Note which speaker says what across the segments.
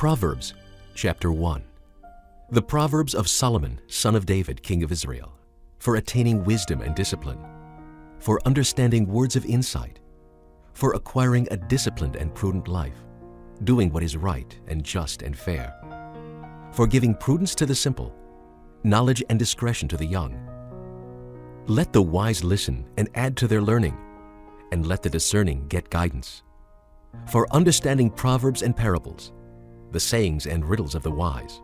Speaker 1: Proverbs, chapter 1. The Proverbs of Solomon, son of David, king of Israel, for attaining wisdom and discipline, for understanding words of insight, for acquiring a disciplined and prudent life, doing what is right and just and fair, for giving prudence to the simple, knowledge and discretion to the young. Let the wise listen and add to their learning, and let the discerning get guidance. For understanding proverbs and parables, the sayings and riddles of the wise.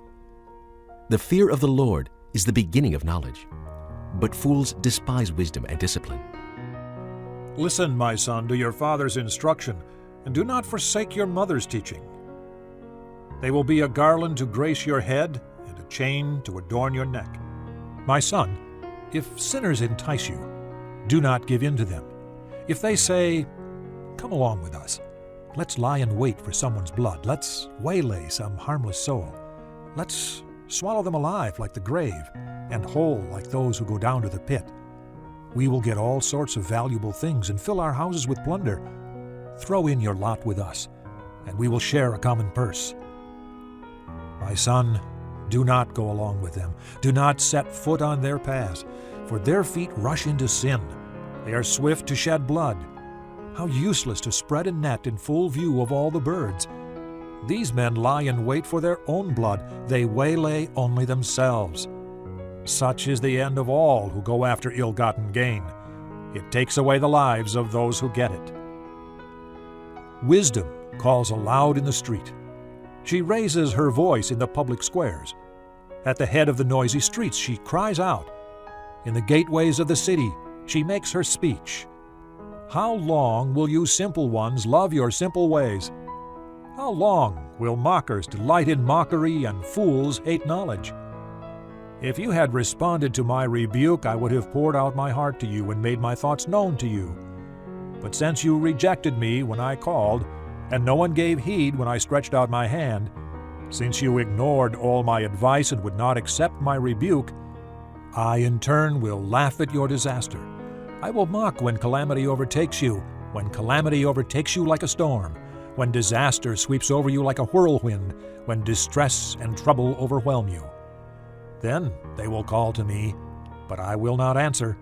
Speaker 1: The fear of the Lord is the beginning of knowledge, but fools despise wisdom and discipline.
Speaker 2: Listen, my son, to your father's instruction, and do not forsake your mother's teaching. They will be a garland to grace your head and a chain to adorn your neck. My son, if sinners entice you, do not give in to them. If they say, "Come along with us. Let's lie in wait for someone's blood. Let's waylay some harmless soul. Let's swallow them alive like the grave, and whole like those who go down to the pit. We will get all sorts of valuable things and fill our houses with plunder. Throw in your lot with us, and we will share a common purse." My son, do not go along with them. Do not set foot on their paths, for their feet rush into sin. They are swift to shed blood. How useless to spread a net in full view of all the birds. These men lie in wait for their own blood. They waylay only themselves. Such is the end of all who go after ill-gotten gain. It takes away the lives of those who get it. Wisdom calls aloud in the street. She raises her voice in the public squares. At the head of the noisy streets she cries out. In the gateways of the city she makes her speech. How long will you simple ones love your simple ways? How long will mockers delight in mockery and fools hate knowledge? If you had responded to my rebuke, I would have poured out my heart to you and made my thoughts known to you. But since you rejected me when I called, and no one gave heed when I stretched out my hand, since you ignored all my advice and would not accept my rebuke, I in turn will laugh at your disaster. I will mock when calamity overtakes you, when calamity overtakes you like a storm, when disaster sweeps over you like a whirlwind, when distress and trouble overwhelm you. Then they will call to me, but I will not answer.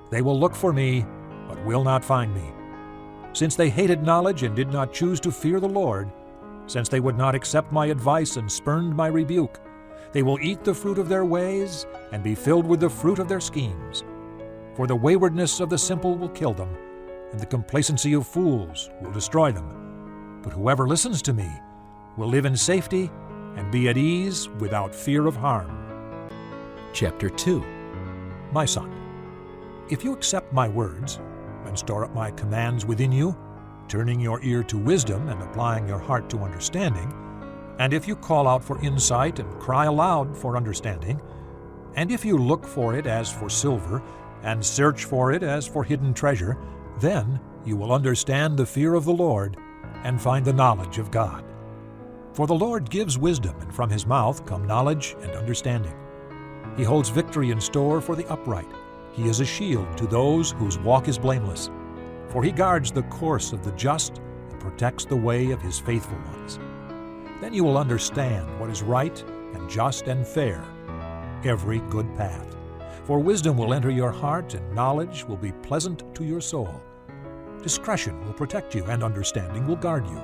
Speaker 2: They will look for me, but will not find me. Since they hated knowledge and did not choose to fear the Lord, since they would not accept my advice and spurned my rebuke, they will eat the fruit of their ways and be filled with the fruit of their schemes. For the waywardness of the simple will kill them, and the complacency of fools will destroy them. But whoever listens to me will live in safety and be at ease without fear of harm.
Speaker 1: Chapter 2.
Speaker 2: My son, if you accept my words and store up my commands within you, turning your ear to wisdom and applying your heart to understanding, and if you call out for insight and cry aloud for understanding, and if you look for it as for silver and search for it as for hidden treasure, then you will understand the fear of the Lord and find the knowledge of God. For the Lord gives wisdom, and from his mouth come knowledge and understanding. He holds victory in store for the upright. He is a shield to those whose walk is blameless. For he guards the course of the just and protects the way of his faithful ones. Then you will understand what is right and just and fair, every good path. For wisdom will enter your heart, and knowledge will be pleasant to your soul. Discretion will protect you, and understanding will guard you.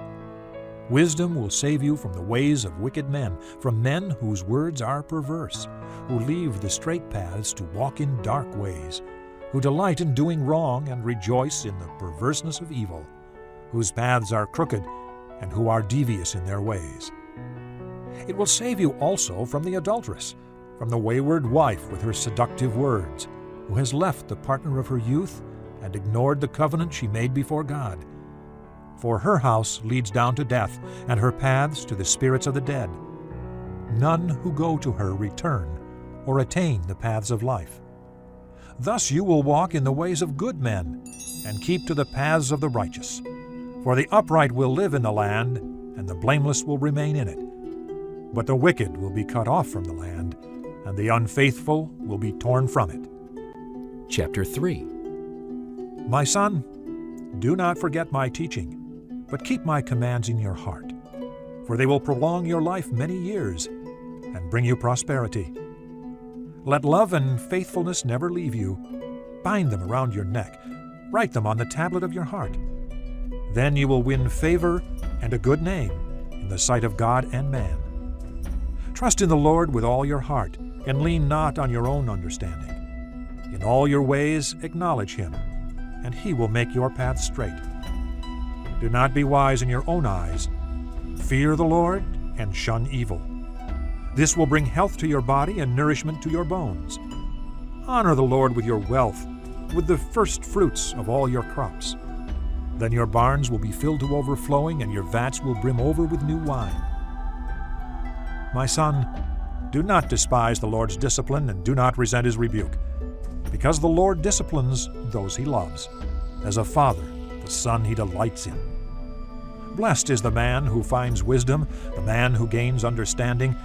Speaker 2: Wisdom will save you from the ways of wicked men, from men whose words are perverse, who leave the straight paths to walk in dark ways, who delight in doing wrong and rejoice in the perverseness of evil, whose paths are crooked and who are devious in their ways. It will save you also from the adulteress, from the wayward wife with her seductive words, who has left the partner of her youth and ignored the covenant she made before God. For her house leads down to death, and her paths to the spirits of the dead. None who go to her return or attain the paths of life. Thus you will walk in the ways of good men, and keep to the paths of the righteous. For the upright will live in the land, and the blameless will remain in it. But the wicked will be cut off from the land, and the unfaithful will be torn from it.
Speaker 1: Chapter 3.
Speaker 2: My son, do not forget my teaching, but keep my commands in your heart. for they will prolong your life many years and bring you prosperity. Let love and faithfulness never leave you. Bind them around your neck. Write them on the tablet of your heart. Then you will win favor and a good name in the sight of God and man. Trust in the Lord with all your heart, and lean not on your own understanding. In all your ways acknowledge Him, and He will make your path straight. Do not be wise in your own eyes. Fear the Lord and shun evil. This will bring health to your body and nourishment to your bones. Honor the Lord with your wealth, with the first fruits of all your crops. Then your barns will be filled to overflowing, and your vats will brim over with new wine. My son, do not despise the Lord's discipline, and do not resent His rebuke, because the Lord disciplines those He loves. As a father, the son He delights in. Blessed is the man who finds wisdom, the man who gains understanding,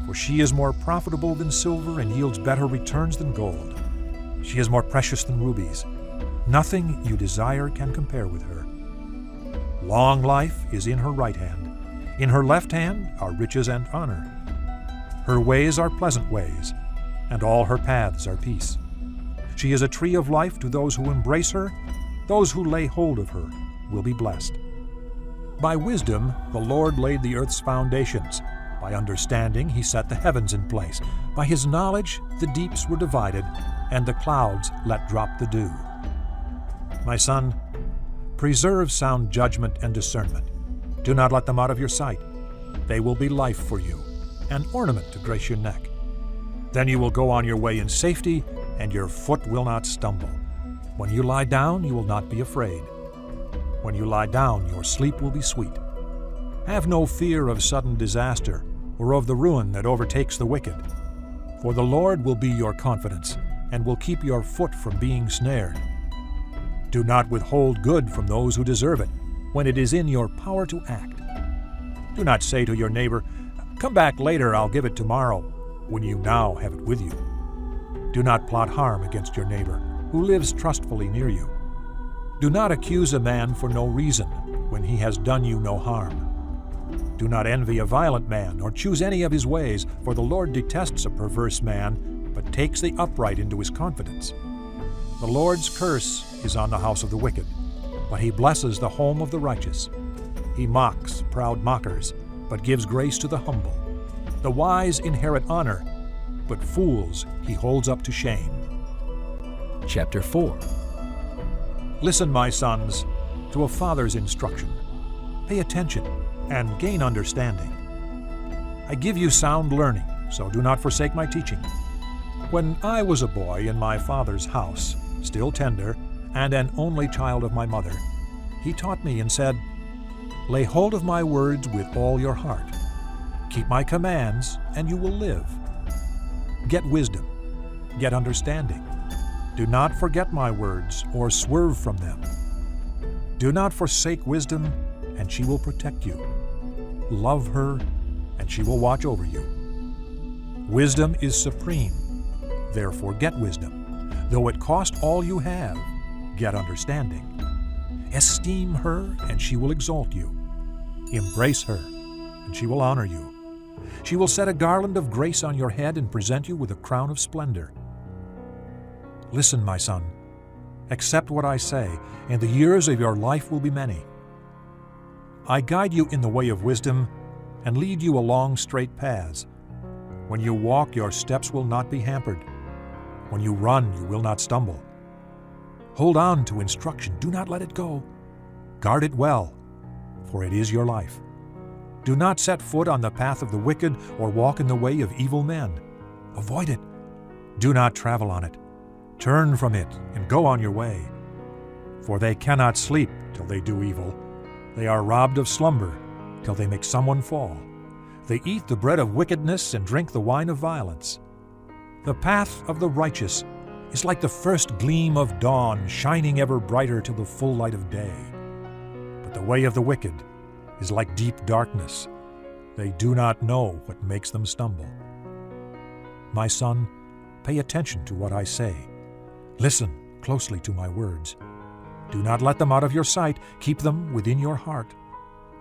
Speaker 2: for she is more profitable than silver and yields better returns than gold. She is more precious than rubies. Nothing you desire can compare with her. Long life is in her right hand. In her left hand are riches and honor. Her ways are pleasant ways, and all her paths are peace. She is a tree of life to those who embrace her. Those who lay hold of her will be blessed. By wisdom the Lord laid the earth's foundations. By understanding He set the heavens in place. By His knowledge the deeps were divided, and the clouds let drop the dew. My son, preserve sound judgment and discernment. Do not let them out of your sight. They will be life for you, an ornament to grace your neck. Then you will go on your way in safety, and your foot will not stumble. When you lie down, you will not be afraid. When you lie down, your sleep will be sweet. Have no fear of sudden disaster, or of the ruin that overtakes the wicked. For the Lord will be your confidence, and will keep your foot from being snared. Do not withhold good from those who deserve it, when it is in your power to act. Do not say to your neighbor, "Come back later, I'll give it tomorrow," when you now have it with you. Do not plot harm against your neighbor, who lives trustfully near you. Do not accuse a man for no reason, when he has done you no harm. Do not envy a violent man, or choose any of his ways, for the Lord detests a perverse man, but takes the upright into His confidence. The Lord's curse is on the house of the wicked, but He blesses the home of the righteous. He mocks proud mockers, but gives grace to the humble. The wise inherit honor, but fools He holds up to shame.
Speaker 1: Chapter 4.
Speaker 2: Listen, my sons, to a father's instruction. Pay attention and gain understanding. I give you sound learning, so do not forsake my teaching. When I was a boy in my father's house, still tender, and an only child of my mother, He taught me and said, "Lay hold of my words with all your heart. Keep my commands, and you will live. Get wisdom, get understanding. Do not forget my words or swerve from them. Do not forsake wisdom, and she will protect you. Love her, and she will watch over you. Wisdom is supreme, therefore get wisdom. Though it cost all you have, get understanding. Esteem her, and she will exalt you. Embrace her, and she will honor you. She will set a garland of grace on your head and present you with a crown of splendor. Listen, my son. Accept what I say, and the years of your life will be many. I guide you in the way of wisdom and lead you along straight paths. When you walk, your steps will not be hampered. When you run, you will not stumble. Hold on to instruction. Do not let it go. Guard it well, for it is your life. Do not set foot on the path of the wicked or walk in the way of evil men. Avoid it. Do not travel on it. Turn from it and go on your way. For they cannot sleep till they do evil. They are robbed of slumber till they make someone fall. They eat the bread of wickedness and drink the wine of violence. The path of the righteous is like the first gleam of dawn, shining ever brighter till the full light of day. But the way of the wicked is like deep darkness. They do not know what makes them stumble. My son, pay attention to what I say. Listen closely to my words. Do not let them out of your sight. Keep them within your heart.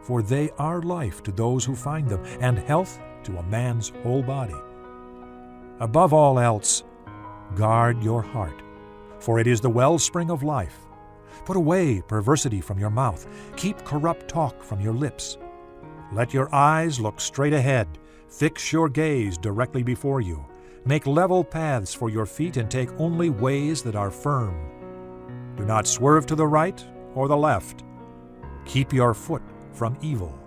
Speaker 2: for they are life to those who find them, and health to a man's whole body. Above all else, guard your heart, for it is the wellspring of life. Put away perversity from your mouth. Keep corrupt talk from your lips. Let your eyes look straight ahead. Fix your gaze directly before you. Make level paths for your feet and take only ways that are firm. Do not swerve to the right or the left. Keep your foot from evil.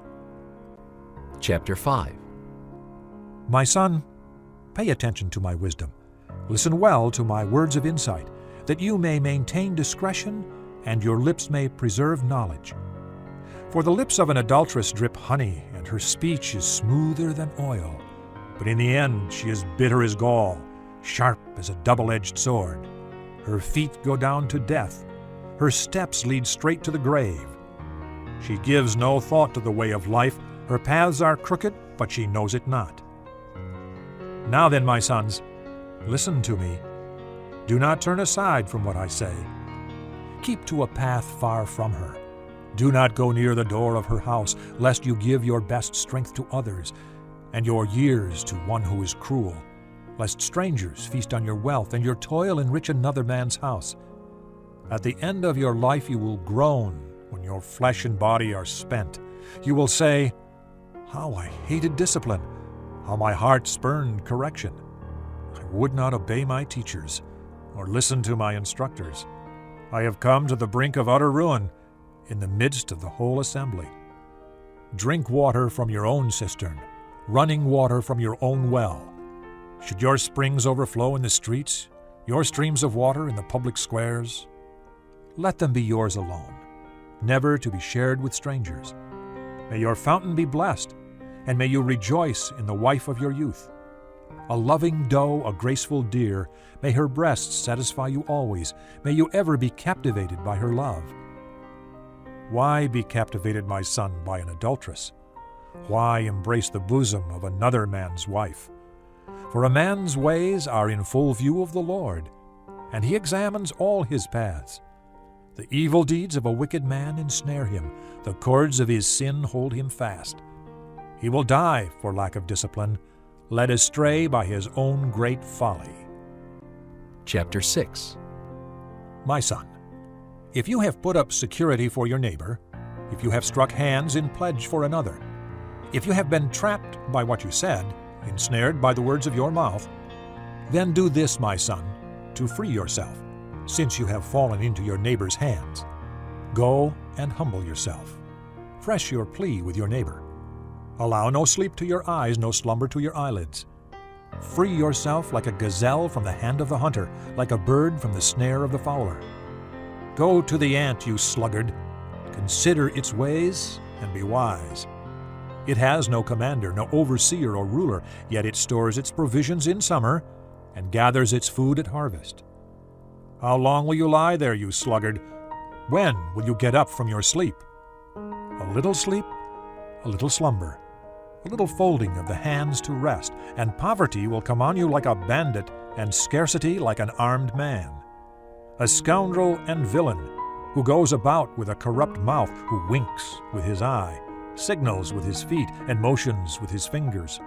Speaker 1: Chapter 5.
Speaker 2: My son, pay attention to my wisdom. Listen well to my words of insight, that you may maintain discretion and your lips may preserve knowledge. For the lips of an adulteress drip honey, and her speech is smoother than oil. But in the end she is bitter as gall, sharp as a double-edged sword. Her feet go down to death. Her steps lead straight to the grave. She gives no thought to the way of life. Her paths are crooked, but she knows it not. Now then, my sons, listen to me. Do not turn aside from what I say. Keep to a path far from her. Do not go near the door of her house, lest you give your best strength to others, and your years to one who is cruel, lest strangers feast on your wealth, and your toil enrich another man's house. At the end of your life you will groan when your flesh and body are spent. You will say, "How I hated discipline! How my heart spurned correction! I would not obey my teachers, or listen to my instructors. I have come to the brink of utter ruin, in the midst of the whole assembly. Drink water from your own cistern, running water from your own well. Should your springs overflow in the streets, your streams of water in the public squares? Let them be yours alone, never to be shared with strangers. May your fountain be blessed, and may you rejoice in the wife of your youth. A loving doe, a graceful deer, may her breasts satisfy you always. May you ever be captivated by her love. Why be captivated, my son, by an adulteress? Why embrace the bosom of another man's wife? For a man's ways are in full view of the Lord, and he examines all his paths. The evil deeds of a wicked man ensnare him. The cords of his sin hold him fast. He will die for lack of discipline, led astray by his own great folly.
Speaker 1: Chapter 6.
Speaker 2: My son, if you have put up security for your neighbor, if you have struck hands in pledge for another, if you have been trapped by what you said, ensnared by the words of your mouth, then do this, my son, to free yourself, since you have fallen into your neighbor's hands. Go and humble yourself. Fresh your plea with your neighbor. Allow no sleep to your eyes, no slumber to your eyelids. Free yourself like a gazelle from the hand of the hunter, like a bird from the snare of the fowler. Go to the ant, you sluggard. Consider its ways and be wise. It has no commander, no overseer or ruler, yet it stores its provisions in summer and gathers its food at harvest. How long will you lie there, you sluggard? When will you get up from your sleep? A little sleep, a little slumber, a little folding of the hands to rest, and poverty will come on you like a bandit, and scarcity like an armed man. A scoundrel and villain, who goes about with a corrupt mouth, who winks with his eye, signals with his feet, and motions with his fingers,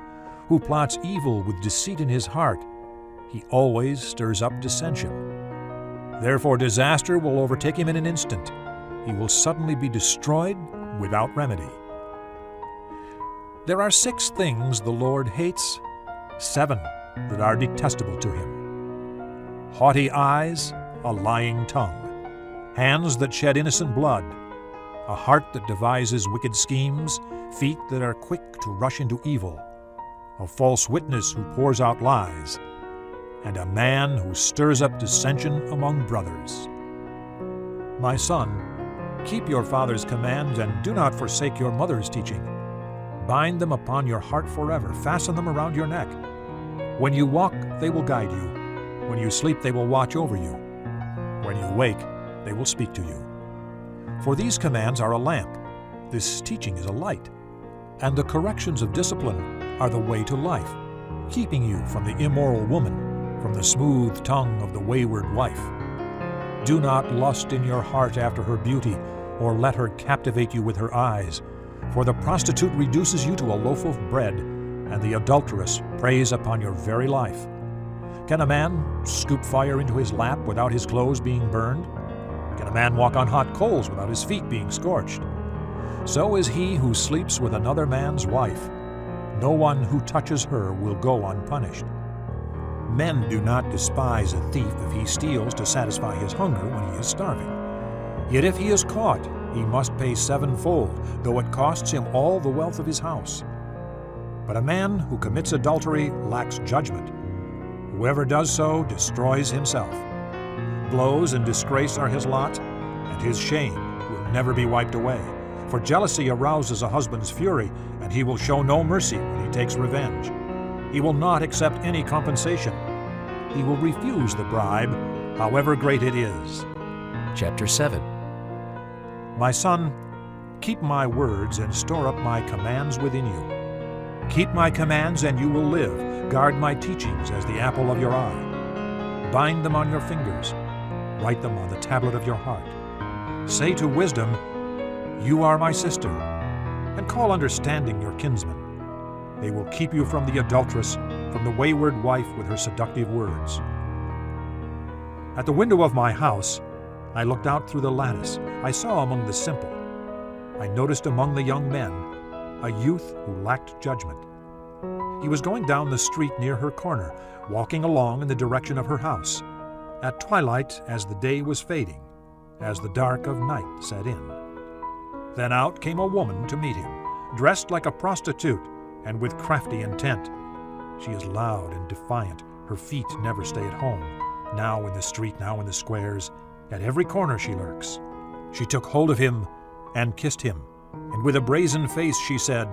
Speaker 2: who plots evil with deceit in his heart. He always stirs up dissension. Therefore disaster will overtake him in an instant. He will suddenly be destroyed without remedy. There are 6 things the Lord hates, 7 that are detestable to him: haughty eyes, a lying tongue, hands that shed innocent blood, a heart that devises wicked schemes, feet that are quick to rush into evil, a false witness who pours out lies, and a man who stirs up dissension among brothers. My son, keep your father's commands and do not forsake your mother's teaching. Bind them upon your heart forever. Fasten them around your neck. When you walk, they will guide you. When you sleep, they will watch over you. When you wake, they will speak to you. For these commands are a lamp. This teaching is a light. And the corrections of discipline are the way to life, keeping you from the immoral woman, from the smooth tongue of the wayward wife. Do not lust in your heart after her beauty, or let her captivate you with her eyes. For the prostitute reduces you to a loaf of bread, and the adulteress preys upon your very life. Can a man scoop fire into his lap without his clothes being burned? Can a man walk on hot coals without his feet being scorched? So is he who sleeps with another man's wife. No one who touches her will go unpunished. Men do not despise a thief if he steals to satisfy his hunger when he is starving. Yet if he is caught, he must pay sevenfold, though it costs him all the wealth of his house. But a man who commits adultery lacks judgment. Whoever does so destroys himself. Blows and disgrace are his lot, and his shame will never be wiped away. For jealousy arouses a husband's fury, and he will show no mercy when he takes revenge. He will not accept any compensation. He will refuse the bribe, however great it is.
Speaker 1: Chapter 7.
Speaker 2: My son, keep my words and store up my commands within you. Keep my commands and you will live. Guard my teachings as the apple of your eye. Bind them on your fingers. Write them on the tablet of your heart. Say to wisdom, "You are my sister," and call understanding your kinsman. They will keep you from the adulteress, from the wayward wife with her seductive words. At the window of my house, I looked out through the lattice. I saw among the simple. I noticed among the young men a youth who lacked judgment. He was going down the street near her corner, walking along in the direction of her house, at twilight as the day was fading, as the dark of night set in. Then out came a woman to meet him, dressed like a prostitute and with crafty intent. She is loud and defiant. Her feet never stay at home. Now in the street, now in the squares. At every corner she lurks. She took hold of him and kissed him, and with a brazen face she said,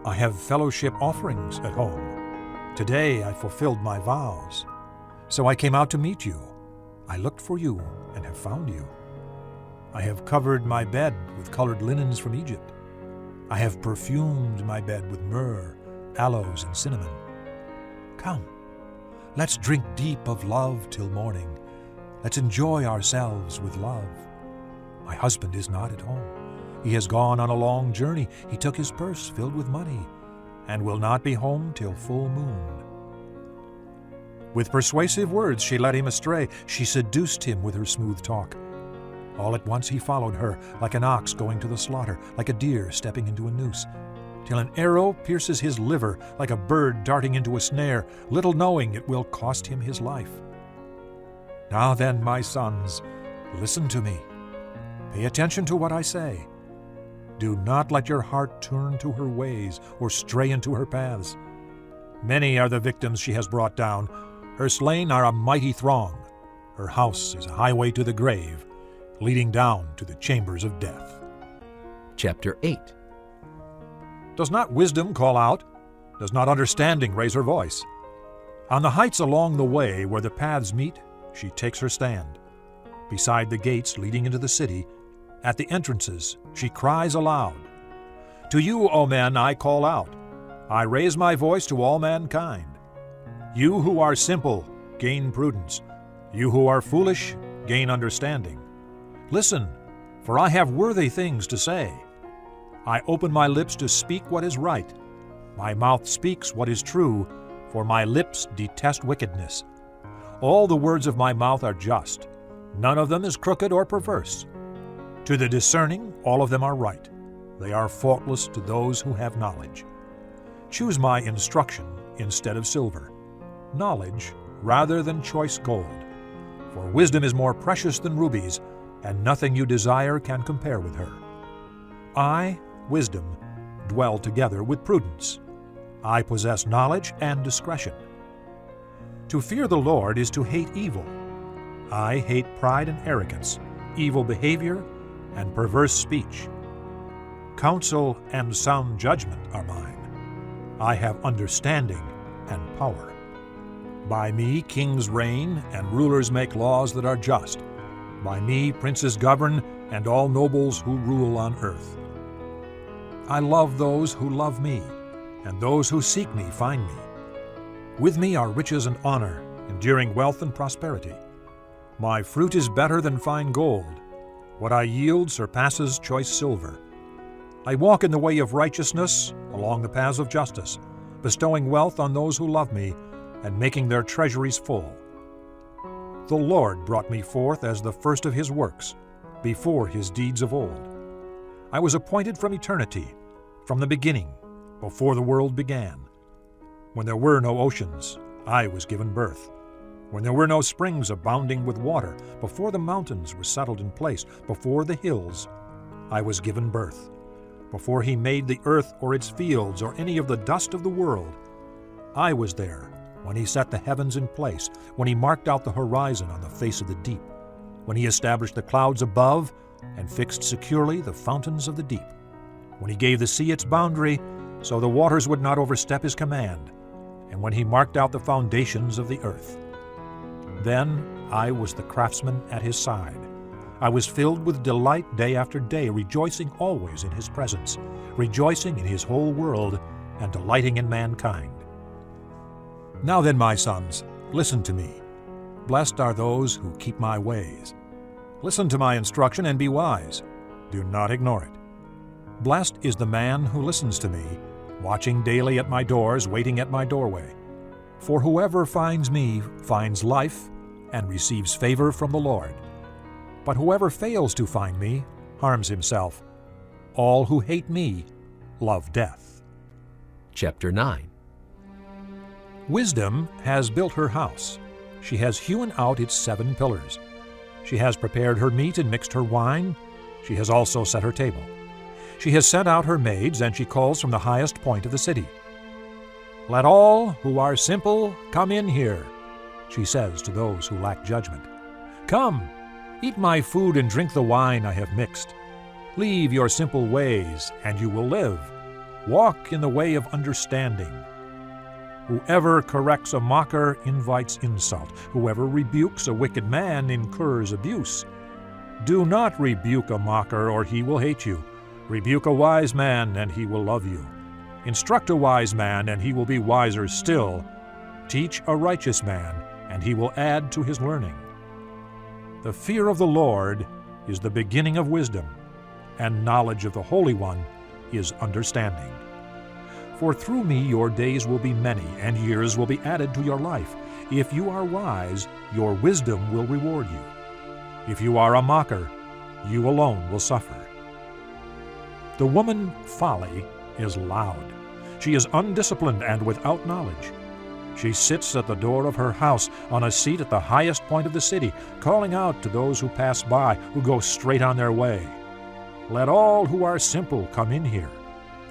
Speaker 2: "I have fellowship offerings at home. Today I fulfilled my vows. So I came out to meet you. I looked for you and have found you. I have covered my bed with colored linens from Egypt. I have perfumed my bed with myrrh, aloes, and cinnamon. Come, let's drink deep of love till morning. Let's enjoy ourselves with love. My husband is not at home. He has gone on a long journey. He took his purse filled with money and will not be home till full moon." With persuasive words she led him astray. She seduced him with her smooth talk. All at once he followed her, like an ox going to the slaughter, like a deer stepping into a noose, till an arrow pierces his liver, like a bird darting into a snare, little knowing it will cost him his life. Now then, my sons, listen to me. Pay attention to what I say. Do not let your heart turn to her ways or stray into her paths. Many are the victims she has brought down. Her slain are a mighty throng. Her house is a highway to the grave, leading down to the chambers of death.
Speaker 1: Chapter 8.
Speaker 2: Does not wisdom call out? Does not understanding raise her voice? On the heights along the way where the paths meet, she takes her stand. Beside the gates leading into the city, at the entrances, she cries aloud. To you, O men, I call out. I raise my voice to all mankind. You who are simple, gain prudence. You who are foolish, gain understanding. Listen, for I have worthy things to say. I open my lips to speak what is right. My mouth speaks what is true, for my lips detest wickedness. All the words of my mouth are just. None of them is crooked or perverse. To the discerning, all of them are right. They are faultless to those who have knowledge. Choose my instruction instead of silver, knowledge rather than choice gold. For wisdom is more precious than rubies, and nothing you desire can compare with her. I, wisdom, dwell together with prudence. I possess knowledge and discretion. To fear the Lord is to hate evil. I hate pride and arrogance, evil behavior, and perverse speech. Counsel and sound judgment are mine. I have understanding and power. By me kings reign and rulers make laws that are just. By me princes govern and all nobles who rule on earth. I love those who love me, and those who seek me find me. With me are riches and honor, enduring wealth and prosperity. My fruit is better than fine gold. What I yield surpasses choice silver. I walk in the way of righteousness along the paths of justice, bestowing wealth on those who love me and making their treasuries full. The Lord brought me forth as the first of his works, before his deeds of old. I was appointed from eternity, from the beginning, before the world began. When there were no oceans, I was given birth. When there were no springs abounding with water, before the mountains were settled in place, before the hills, I was given birth. Before he made the earth or its fields or any of the dust of the world, I was there when he set the heavens in place, when he marked out the horizon on the face of the deep, when he established the clouds above and fixed securely the fountains of the deep, when he gave the sea its boundary so the waters would not overstep his command, and when he marked out the foundations of the earth. Then I was the craftsman at his side. I was filled with delight day after day, rejoicing always in his presence, rejoicing in his whole world, and delighting in mankind. Now then, my sons, listen to me. Blessed are those who keep my ways. Listen to my instruction and be wise. Do not ignore it. Blessed is the man who listens to me, watching daily at my doors, waiting at my doorway. For whoever finds me finds life and receives favor from the Lord. But whoever fails to find me harms himself. All who hate me love death.
Speaker 1: Chapter 9.
Speaker 2: Wisdom has built her house. She has hewn out its 7 pillars. She has prepared her meat and mixed her wine. She has also set her table. She has sent out her maids, and she calls from the highest point of the city. Let all who are simple come in here, she says to those who lack judgment. Come, eat my food and drink the wine I have mixed. Leave your simple ways, and you will live. Walk in the way of understanding. Whoever corrects a mocker invites insult. Whoever rebukes a wicked man incurs abuse. Do not rebuke a mocker, or he will hate you. Rebuke a wise man, and he will love you. Instruct a wise man, and he will be wiser still. Teach a righteous man, and he will add to his learning. The fear of the Lord is the beginning of wisdom, and knowledge of the Holy One is understanding. For through me your days will be many, and years will be added to your life. If you are wise, your wisdom will reward you. If you are a mocker, you alone will suffer. The woman folly is loud. She is undisciplined and without knowledge. She sits at the door of her house on a seat at the highest point of the city, calling out to those who pass by, who go straight on their way. Let all who are simple come in here,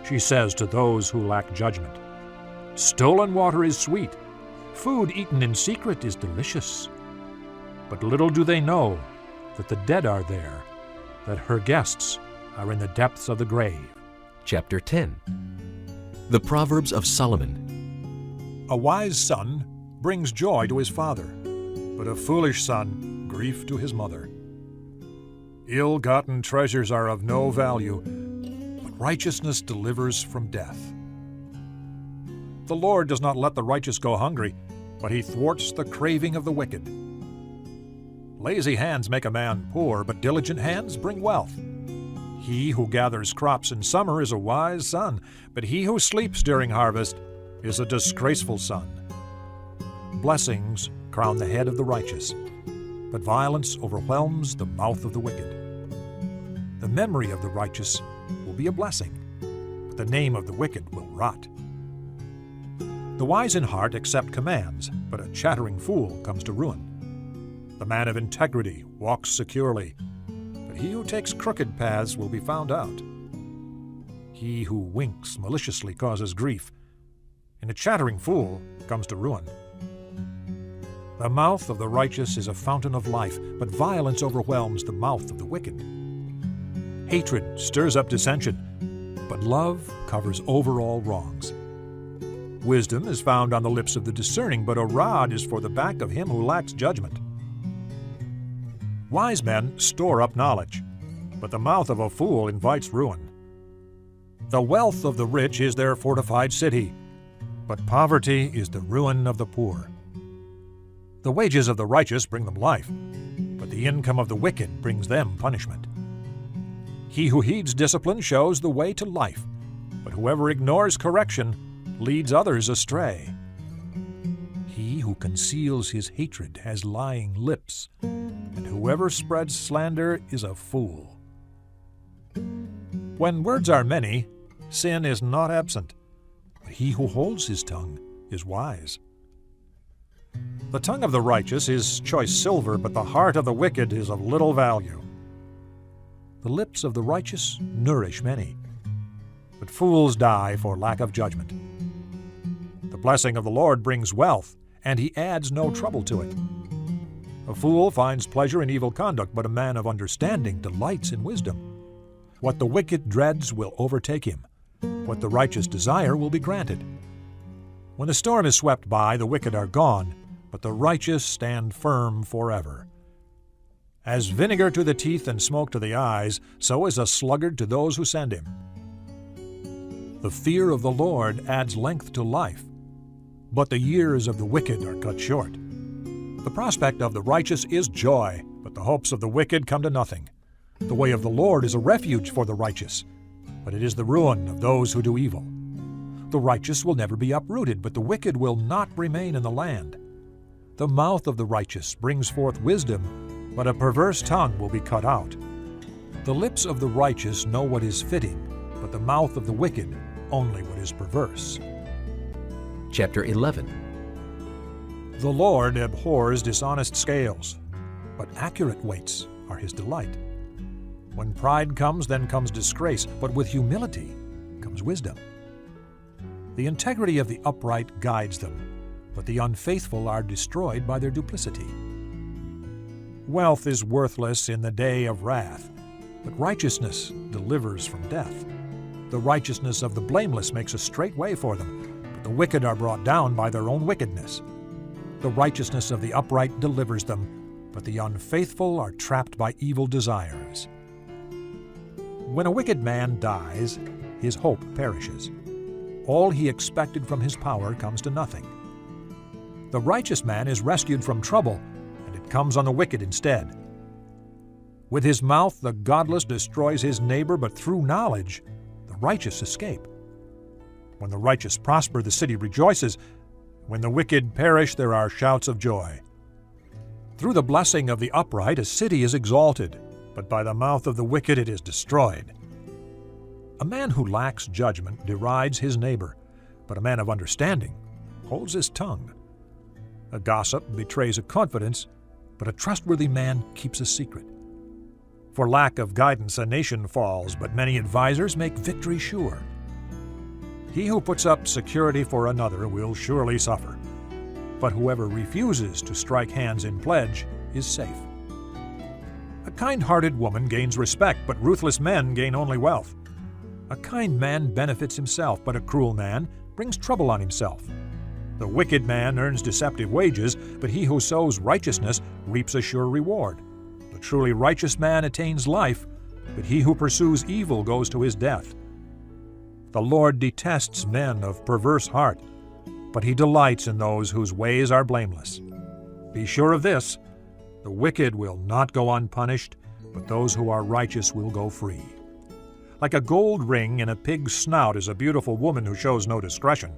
Speaker 2: she says to those who lack judgment. Stolen water is sweet. Food eaten in secret is delicious. But little do they know that the dead are there, that her guests are in the depths of the grave.
Speaker 1: Chapter 10. The Proverbs of Solomon.
Speaker 2: A wise son brings joy to his father, but a foolish son grief to his mother. Ill-gotten treasures are of no value, but righteousness delivers from death. The Lord does not let the righteous go hungry, but he thwarts the craving of the wicked. Lazy hands make a man poor, but diligent hands bring wealth. He who gathers crops in summer is a wise son, but he who sleeps during harvest is a disgraceful son. Blessings crown the head of the righteous, but violence overwhelms the mouth of the wicked. The memory of the righteous will be a blessing, but the name of the wicked will rot. The wise in heart accept commands, but a chattering fool comes to ruin. The man of integrity walks securely, but he who takes crooked paths will be found out. He who winks maliciously causes grief, and a chattering fool comes to ruin. The mouth of the righteous is a fountain of life, but violence overwhelms the mouth of the wicked. Hatred stirs up dissension, but love covers over all wrongs. Wisdom is found on the lips of the discerning, but a rod is for the back of him who lacks judgment. Wise men store up knowledge, but the mouth of a fool invites ruin. The wealth of the rich is their fortified city, but poverty is the ruin of the poor. The wages of the righteous bring them life, but the income of the wicked brings them punishment. He who heeds discipline shows the way to life, but whoever ignores correction leads others astray. He who conceals his hatred has lying lips, and whoever spreads slander is a fool. When words are many, sin is not absent, but he who holds his tongue is wise. The tongue of the righteous is choice silver, but the heart of the wicked is of little value. The lips of the righteous nourish many, but fools die for lack of judgment. The blessing of the Lord brings wealth, and he adds no trouble to it. A fool finds pleasure in evil conduct, but a man of understanding delights in wisdom. What the wicked dreads will overtake him. What the righteous desire will be granted. When the storm is swept by, the wicked are gone, but the righteous stand firm forever. As vinegar to the teeth and smoke to the eyes, so is a sluggard to those who send him. The fear of the Lord adds length to life, but the years of the wicked are cut short. The prospect of the righteous is joy, but the hopes of the wicked come to nothing. The way of the Lord is a refuge for the righteous, but it is the ruin of those who do evil. The righteous will never be uprooted, but the wicked will not remain in the land. The mouth of the righteous brings forth wisdom, but a perverse tongue will be cut out. The lips of the righteous know what is fitting, but the mouth of the wicked only what is perverse.
Speaker 1: Chapter 11.
Speaker 2: The Lord abhors dishonest scales, but accurate weights are his delight. When pride comes, then comes disgrace, but with humility comes wisdom. The integrity of the upright guides them, but the unfaithful are destroyed by their duplicity. Wealth is worthless in the day of wrath, but righteousness delivers from death. The righteousness of the blameless makes a straight way for them, but the wicked are brought down by their own wickedness. The righteousness of the upright delivers them, but the unfaithful are trapped by evil desires. When a wicked man dies, his hope perishes. All he expected from his power comes to nothing. The righteous man is rescued from trouble, and it comes on the wicked instead. With his mouth the godless destroys his neighbor, but through knowledge the righteous escape. When the righteous prosper, the city rejoices. When the wicked perish, there are shouts of joy. Through the blessing of the upright a city is exalted, but by the mouth of the wicked it is destroyed. A man who lacks judgment derides his neighbor, but a man of understanding holds his tongue. A gossip betrays a confidence, but a trustworthy man keeps a secret. For lack of guidance a nation falls, but many advisers make victory sure. He who puts up security for another will surely suffer, but whoever refuses to strike hands in pledge is safe. A kind-hearted woman gains respect, but ruthless men gain only wealth. A kind man benefits himself, but a cruel man brings trouble on himself. The wicked man earns deceptive wages, but he who sows righteousness reaps a sure reward. The truly righteous man attains life, but he who pursues evil goes to his death. The Lord detests men of perverse heart, but he delights in those whose ways are blameless. Be sure of this, the wicked will not go unpunished, but those who are righteous will go free. Like a gold ring in a pig's snout is a beautiful woman who shows no discretion.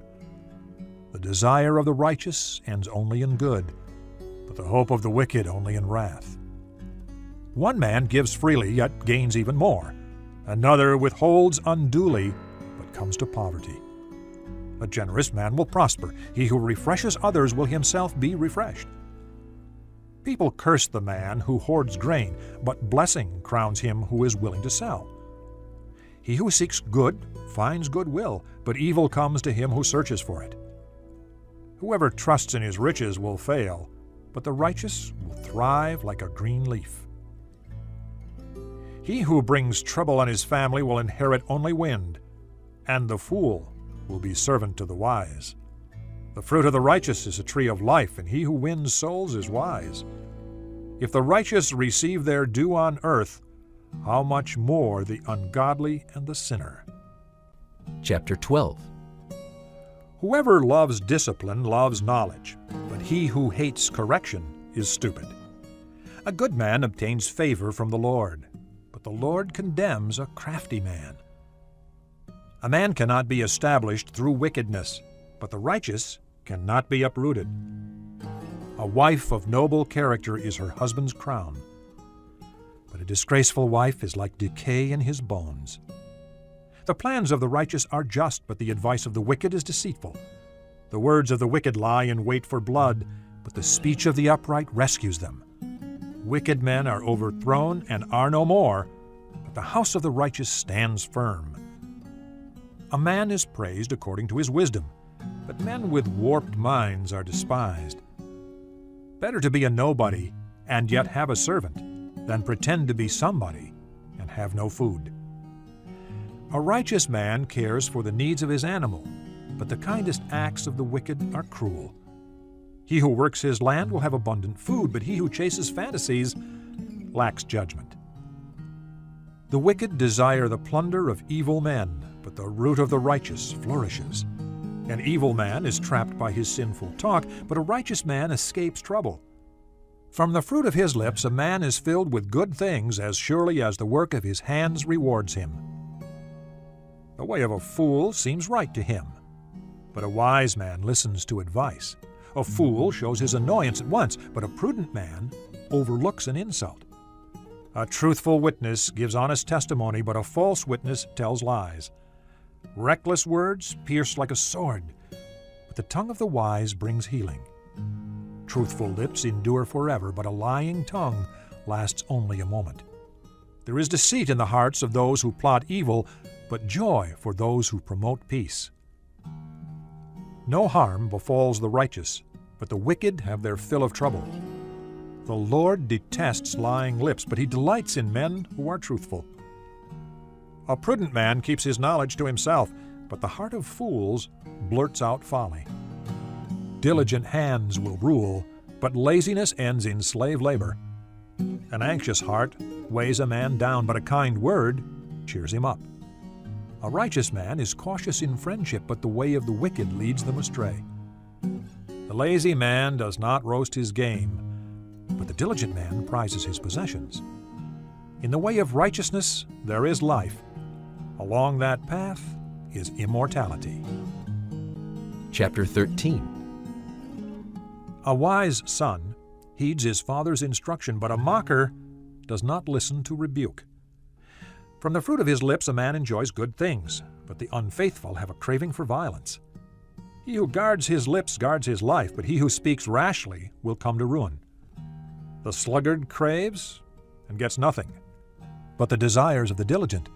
Speaker 2: The desire of the righteous ends only in good, but the hope of the wicked only in wrath. One man gives freely, yet gains even more. Another withholds unduly, but comes to poverty. A generous man will prosper. He who refreshes others will himself be refreshed. People curse the man who hoards grain, but blessing crowns him who is willing to sell. He who seeks good finds goodwill, but evil comes to him who searches for it. Whoever trusts in his riches will fail, but the righteous will thrive like a green leaf. He who brings trouble on his family will inherit only wind, and the fool will be servant to the wise. The fruit of the righteous is a tree of life, and he who wins souls is wise. If the righteous receive their due on earth, how much more the ungodly and the sinner?
Speaker 1: Chapter 12.
Speaker 2: Whoever loves discipline loves knowledge, but he who hates correction is stupid. A good man obtains favor from the Lord, but the Lord condemns a crafty man. A man cannot be established through wickedness, but the righteous cannot be uprooted. A wife of noble character is her husband's crown, but a disgraceful wife is like decay in his bones. The plans of the righteous are just, but the advice of the wicked is deceitful. The words of the wicked lie in wait for blood, but the speech of the upright rescues them. Wicked men are overthrown and are no more, but the house of the righteous stands firm. A man is praised according to his wisdom, but men with warped minds are despised. Better to be a nobody and yet have a servant than pretend to be somebody and have no food. A righteous man cares for the needs of his animal, but the kindest acts of the wicked are cruel. He who works his land will have abundant food, but he who chases fantasies lacks judgment. The wicked desire the plunder of evil men, but the root of the righteous flourishes. An evil man is trapped by his sinful talk, but a righteous man escapes trouble. From the fruit of his lips a man is filled with good things as surely as the work of his hands rewards him. The way of a fool seems right to him, but a wise man listens to advice. A fool shows his annoyance at once, but a prudent man overlooks an insult. A truthful witness gives honest testimony, but a false witness tells lies. Reckless words pierce like a sword, but the tongue of the wise brings healing. Truthful lips endure forever, but a lying tongue lasts only a moment. There is deceit in the hearts of those who plot evil, but joy for those who promote peace. No harm befalls the righteous, but the wicked have their fill of trouble. The Lord detests lying lips, but he delights in men who are truthful. A prudent man keeps his knowledge to himself, but the heart of fools blurts out folly. Diligent hands will rule, but laziness ends in slave labor. An anxious heart weighs a man down, but a kind word cheers him up. A righteous man is cautious in friendship, but the way of the wicked leads them astray. The lazy man does not roast his game, but the diligent man prizes his possessions. In the way of righteousness there is life. Along that path is immortality.
Speaker 1: Chapter 13.
Speaker 2: A wise son heeds his father's instruction, but a mocker does not listen to rebuke. From the fruit of his lips a man enjoys good things, but the unfaithful have a craving for violence. He who guards his lips guards his life, but he who speaks rashly will come to ruin. The sluggard craves and gets nothing, but the desires of the diligent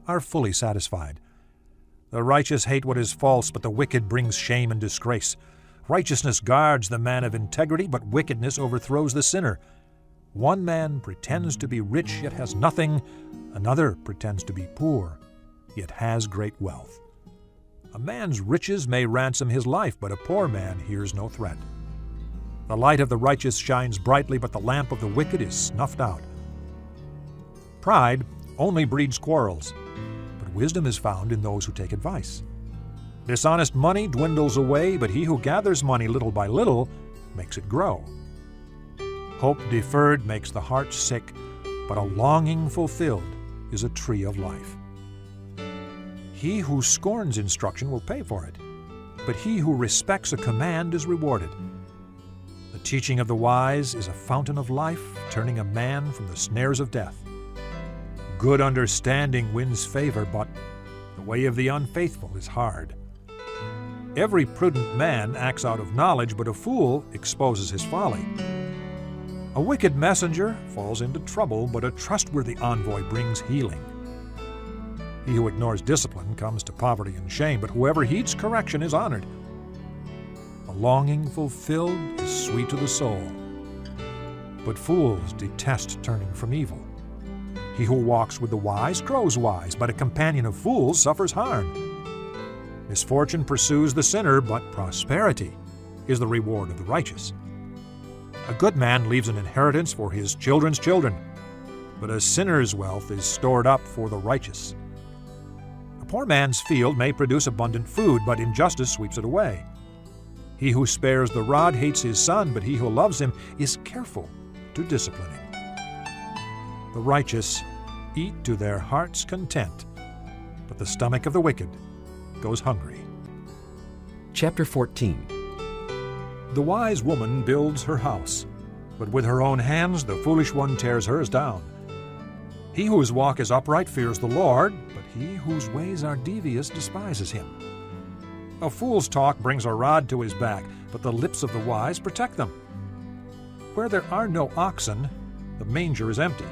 Speaker 2: are fully satisfied. The righteous hate what is false, but the wicked brings shame and disgrace. Righteousness guards the man of integrity, but wickedness overthrows the sinner. One man pretends to be rich, yet has nothing. Another pretends to be poor, yet has great wealth. A man's riches may ransom his life, but a poor man hears no threat. The light of the righteous shines brightly, but the lamp of the wicked is snuffed out. Pride only breeds quarrels, but wisdom is found in those who take advice. Dishonest money dwindles away, but he who gathers money little by little makes it grow. Hope deferred makes the heart sick, but a longing fulfilled is a tree of life. He who scorns instruction will pay for it, but he who respects a command is rewarded. The teaching of the wise is a fountain of life, turning a man from the snares of death. Good understanding wins favor, but the way of the unfaithful is hard. Every prudent man acts out of knowledge, but a fool exposes his folly. A wicked messenger falls into trouble, but a trustworthy envoy brings healing. He who ignores discipline comes to poverty and shame, but whoever heeds correction is honored. A longing fulfilled is sweet to the soul, but fools detest turning from evil. He who walks with the wise grows wise, but a companion of fools suffers harm. Misfortune pursues the sinner, but prosperity is the reward of the righteous. A good man leaves an inheritance for his children's children, but a sinner's wealth is stored up for the righteous. A poor man's field may produce abundant food, but injustice sweeps it away. He who spares the rod hates his son, but he who loves him is careful to discipline him. The righteous eat to their heart's content, but the stomach of the wicked goes hungry.
Speaker 1: Chapter 14.
Speaker 2: The wise woman builds her house, but with her own hands the foolish one tears hers down. He whose walk is upright fears the Lord, but he whose ways are devious despises him. A fool's talk brings a rod to his back, but the lips of the wise protect them. Where there are no oxen, the manger is empty,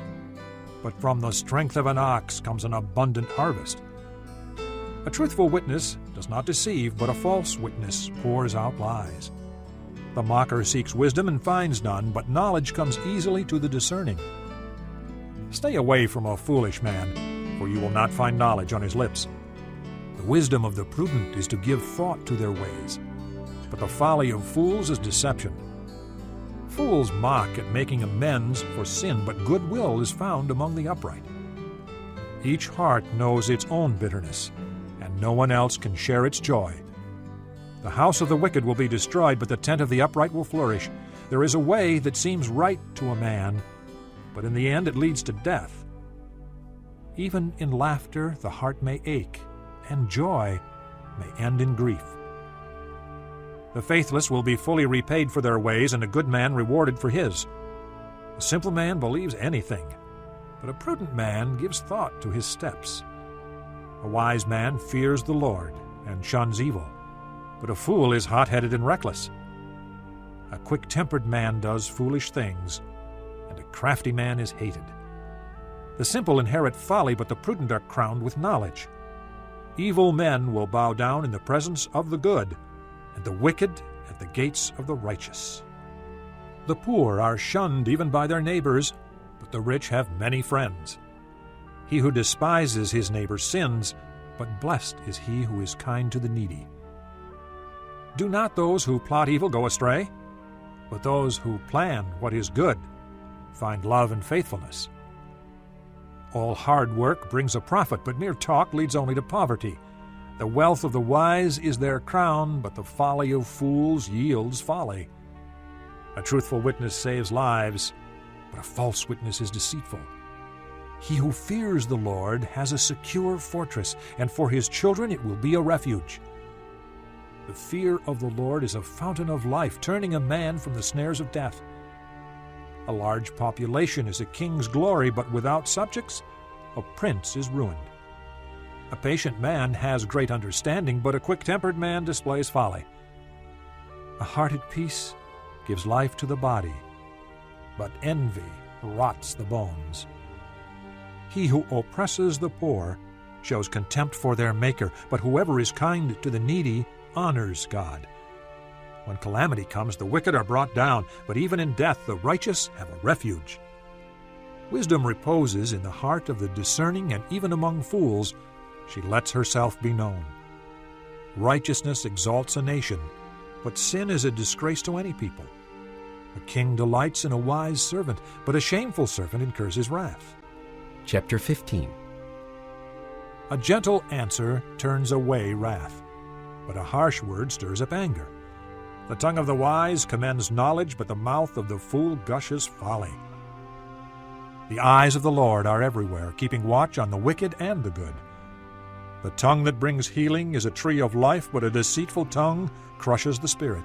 Speaker 2: but from the strength of an ox comes an abundant harvest. A truthful witness does not deceive, but a false witness pours out lies. The mocker seeks wisdom and finds none, but knowledge comes easily to the discerning. Stay away from a foolish man, for you will not find knowledge on his lips. The wisdom of the prudent is to give thought to their ways, but the folly of fools is deception. Fools mock at making amends for sin, but goodwill is found among the upright. Each heart knows its own bitterness, and no one else can share its joy. The house of the wicked will be destroyed, but the tent of the upright will flourish. There is a way that seems right to a man, but in the end it leads to death. Even in laughter the heart may ache, and joy may end in grief. The faithless will be fully repaid for their ways, and a good man rewarded for his. A simple man believes anything, but a prudent man gives thought to his steps. A wise man fears the Lord and shuns evil, but a fool is hot-headed and reckless. A quick-tempered man does foolish things, and a crafty man is hated. The simple inherit folly, but the prudent are crowned with knowledge. Evil men will bow down in the presence of the good, and the wicked at the gates of the righteous. The poor are shunned even by their neighbors, but the rich have many friends. He who despises his neighbor sins, but blessed is he who is kind to the needy. Do not those who plot evil go astray, but those who plan what is good find love and faithfulness. All hard work brings a profit, but mere talk leads only to poverty. The wealth of the wise is their crown, but the folly of fools yields folly. A truthful witness saves lives, but a false witness is deceitful. He who fears the Lord has a secure fortress, and for his children it will be a refuge. The fear of the Lord is a fountain of life, turning a man from the snares of death. A large population is a king's glory, but without subjects, a prince is ruined. A patient man has great understanding, but a quick-tempered man displays folly. A heart at peace gives life to the body, but envy rots the bones. He who oppresses the poor shows contempt for their Maker, but whoever is kind to the needy honors God. When calamity comes, the wicked are brought down, but even in death the righteous have a refuge. Wisdom reposes in the heart of the discerning, and even among fools she lets herself be known. Righteousness exalts a nation, but sin is a disgrace to any people. A king delights in a wise servant, but a shameful servant incurs his wrath.
Speaker 1: Chapter 15.
Speaker 2: A gentle answer turns away wrath, but a harsh word stirs up anger. The tongue of the wise commends knowledge, but the mouth of the fool gushes folly. The eyes of the Lord are everywhere, keeping watch on the wicked and the good. The tongue that brings healing is a tree of life, but a deceitful tongue crushes the spirit.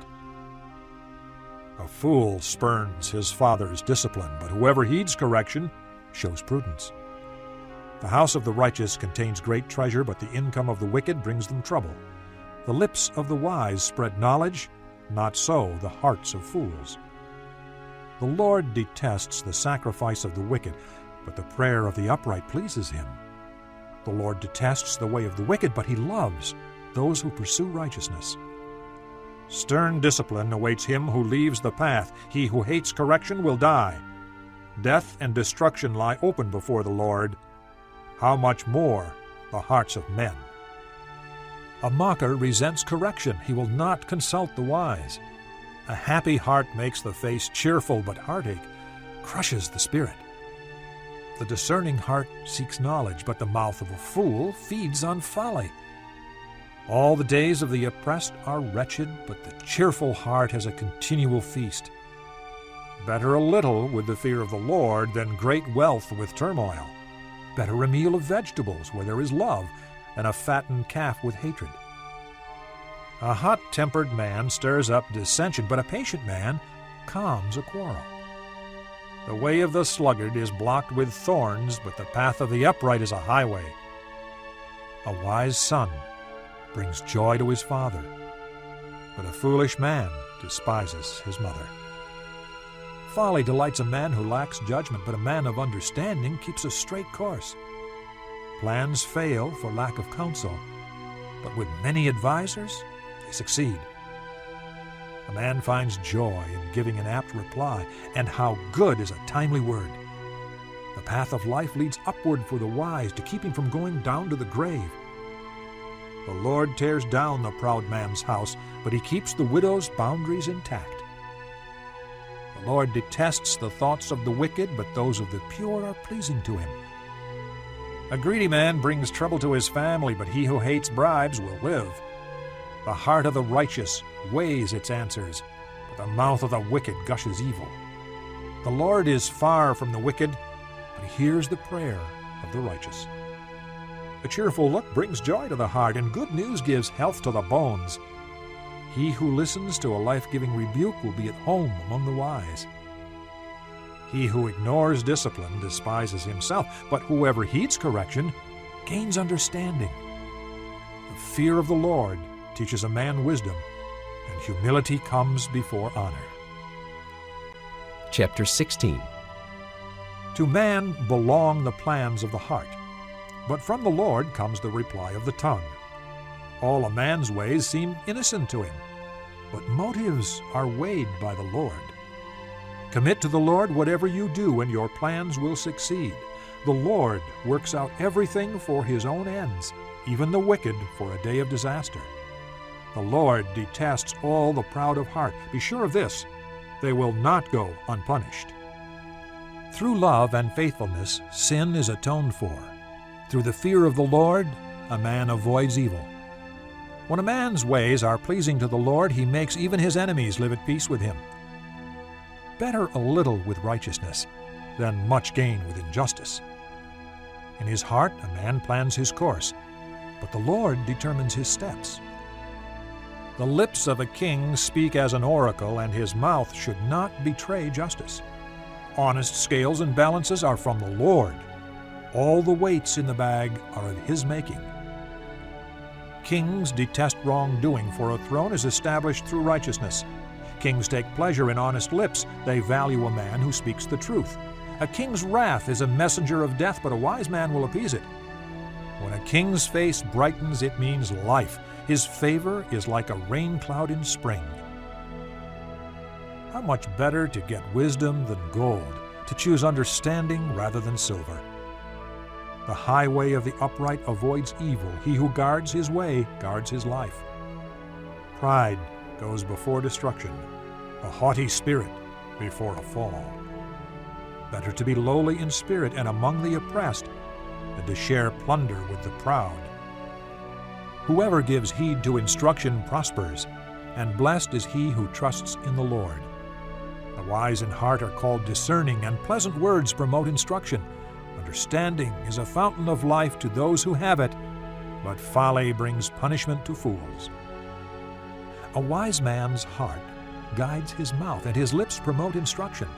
Speaker 2: A fool spurns his father's discipline, but whoever heeds correction shows prudence. The house of the righteous contains great treasure, but the income of the wicked brings them trouble. The lips of the wise spread knowledge, not so the hearts of fools. The Lord detests the sacrifice of the wicked, but the prayer of the upright pleases him. The Lord detests the way of the wicked, but he loves those who pursue righteousness. Stern discipline awaits him who leaves the path. He who hates correction will die. Death and destruction lie open before the Lord. How much more the hearts of men? A mocker resents correction. He will not consult the wise. A happy heart makes the face cheerful, but heartache crushes the spirit. The discerning heart seeks knowledge, but the mouth of a fool feeds on folly. All the days of the oppressed are wretched, but the cheerful heart has a continual feast. Better a little with the fear of the Lord than great wealth with turmoil. Better a meal of vegetables where there is love than a fattened calf with hatred. A hot-tempered man stirs up dissension, but a patient man calms a quarrel. The way of the sluggard is blocked with thorns, but the path of the upright is a highway. A wise son brings joy to his father, but a foolish man despises his mother. Folly delights a man who lacks judgment, but a man of understanding keeps a straight course. Plans fail for lack of counsel, but with many advisers, they succeed. A man finds joy in giving an apt reply, and how good is a timely word. The path of life leads upward for the wise to keep him from going down to the grave. The Lord tears down the proud man's house, but he keeps the widow's boundaries intact. The Lord detests the thoughts of the wicked, but those of the pure are pleasing to him. A greedy man brings trouble to his family, but he who hates bribes will live. The heart of the righteous weighs its answers, but the mouth of the wicked gushes evil. The Lord is far from the wicked, but he hears the prayer of the righteous. A cheerful look brings joy to the heart, and good news gives health to the bones. He who listens to a life-giving rebuke will be at home among the wise. He who ignores discipline despises himself, but whoever heeds correction gains understanding. The fear of the Lord teaches a man wisdom, and humility comes before honor.
Speaker 1: Chapter 16.
Speaker 2: To man belong the plans of the heart, but from the Lord comes the reply of the tongue. All a man's ways seem innocent to him, but motives are weighed by the Lord. Commit to the Lord whatever you do, and your plans will succeed. The Lord works out everything for his own ends, even the wicked for a day of disaster. The Lord detests all the proud of heart. Be sure of this, they will not go unpunished. Through love and faithfulness, sin is atoned for. Through the fear of the Lord, a man avoids evil. When a man's ways are pleasing to the Lord, he makes even his enemies live at peace with him. Better a little with righteousness than much gain with injustice. In his heart a man plans his course, but the Lord determines his steps. The lips of a king speak as an oracle, and his mouth should not betray justice. Honest scales and balances are from the Lord. All the weights in the bag are of his making. Kings detest wrongdoing, for a throne is established through righteousness. Kings take pleasure in honest lips. They value a man who speaks the truth. A king's wrath is a messenger of death, but a wise man will appease it. When a king's face brightens, it means life. His favor is like a rain cloud in spring. How much better to get wisdom than gold, to choose understanding rather than silver. The highway of the upright avoids evil. He who guards his way guards his life. Pride goes before destruction, a haughty spirit before a fall. Better to be lowly in spirit and among the oppressed than to share plunder with the proud. Whoever gives heed to instruction prospers, and blessed is he who trusts in the Lord. The wise in heart are called discerning, and pleasant words promote instruction. Understanding is a fountain of life to those who have it, but folly brings punishment to fools. A wise man's heart guides his mouth, and his lips promote instruction.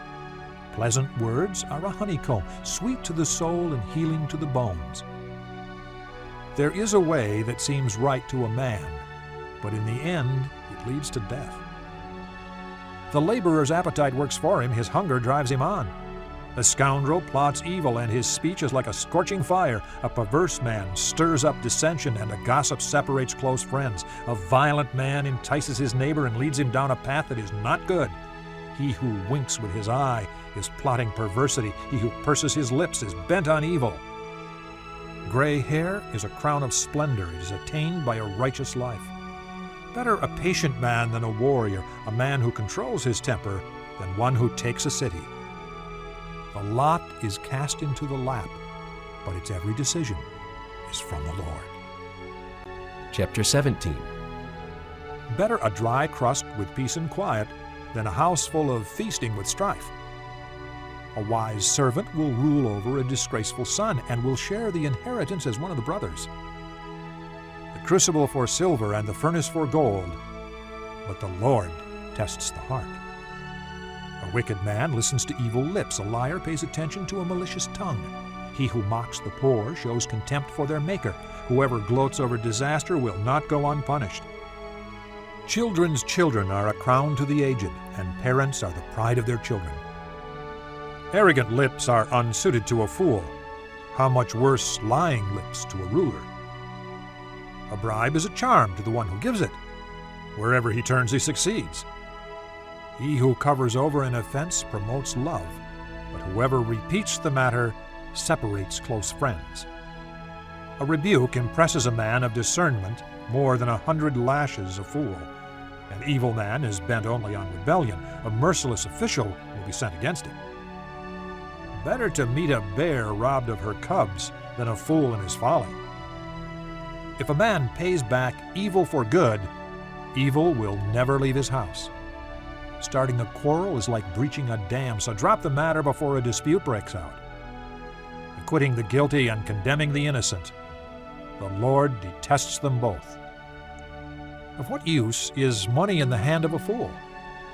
Speaker 2: Pleasant words are a honeycomb, sweet to the soul and healing to the bones. There is a way that seems right to a man, but in the end it leads to death. The laborer's appetite works for him, his hunger drives him on. The scoundrel plots evil, and his speech is like a scorching fire. A perverse man stirs up dissension, and a gossip separates close friends. A violent man entices his neighbor and leads him down a path that is not good. He who winks with his eye is plotting perversity. He who purses his lips is bent on evil. Gray hair is a crown of splendor. It is attained by a righteous life. Better a patient man than a warrior, a man who controls his temper than one who takes a city. The lot is cast into the lap, but its every decision is from the Lord.
Speaker 1: Chapter 17.
Speaker 2: Better a dry crust with peace and quiet than a house full of feasting with strife. A wise servant will rule over a disgraceful son and will share the inheritance as one of the brothers. The crucible for silver and the furnace for gold, but the Lord tests the heart. A wicked man listens to evil lips. A liar pays attention to a malicious tongue. He who mocks the poor shows contempt for their Maker. Whoever gloats over disaster will not go unpunished. Children's children are a crown to the aged, and parents are the pride of their children. Arrogant lips are unsuited to a fool. How much worse lying lips to a ruler? A bribe is a charm to the one who gives it. Wherever he turns, he succeeds. He who covers over an offense promotes love, but whoever repeats the matter separates close friends. A rebuke impresses a man of discernment more than 100 lashes a fool. An evil man is bent only on rebellion. A merciless official will be sent against him. Better to meet a bear robbed of her cubs than a fool in his folly. If a man pays back evil for good, evil will never leave his house. Starting a quarrel is like breaching a dam, so drop the matter before a dispute breaks out. Acquitting the guilty and condemning the innocent, the Lord detests them both. Of what use is money in the hand of a fool,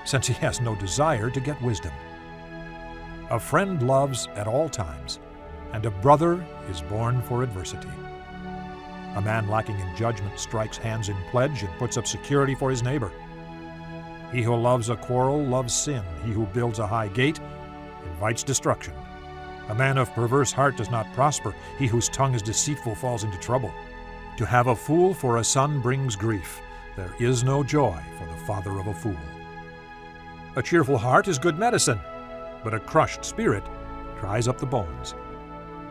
Speaker 2: since he has no desire to get wisdom? A friend loves at all times, and a brother is born for adversity. A man lacking in judgment strikes hands in pledge and puts up security for his neighbor. He who loves a quarrel loves sin. He who builds a high gate invites destruction. A man of perverse heart does not prosper. He whose tongue is deceitful falls into trouble. To have a fool for a son brings grief. There is no joy for the father of a fool. A cheerful heart is good medicine, but a crushed spirit dries up the bones.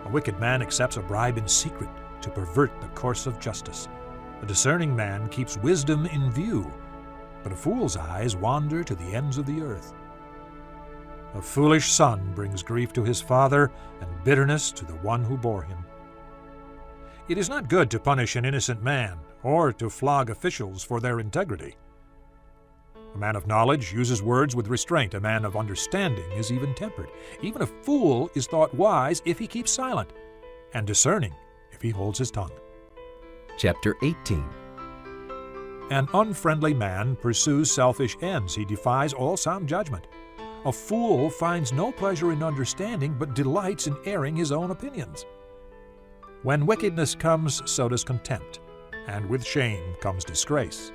Speaker 2: A wicked man accepts a bribe in secret to pervert the course of justice. A discerning man keeps wisdom in view, but a fool's eyes wander to the ends of the earth. A foolish son brings grief to his father and bitterness to the one who bore him. It is not good to punish an innocent man or to flog officials for their integrity. A man of knowledge uses words with restraint. A man of understanding is even-tempered. Even a fool is thought wise if he keeps silent, and discerning if he holds his tongue.
Speaker 1: Chapter 18.
Speaker 2: An unfriendly man pursues selfish ends. He defies all sound judgment. A fool finds no pleasure in understanding, but delights in airing his own opinions. When wickedness comes, so does contempt, and with shame comes disgrace.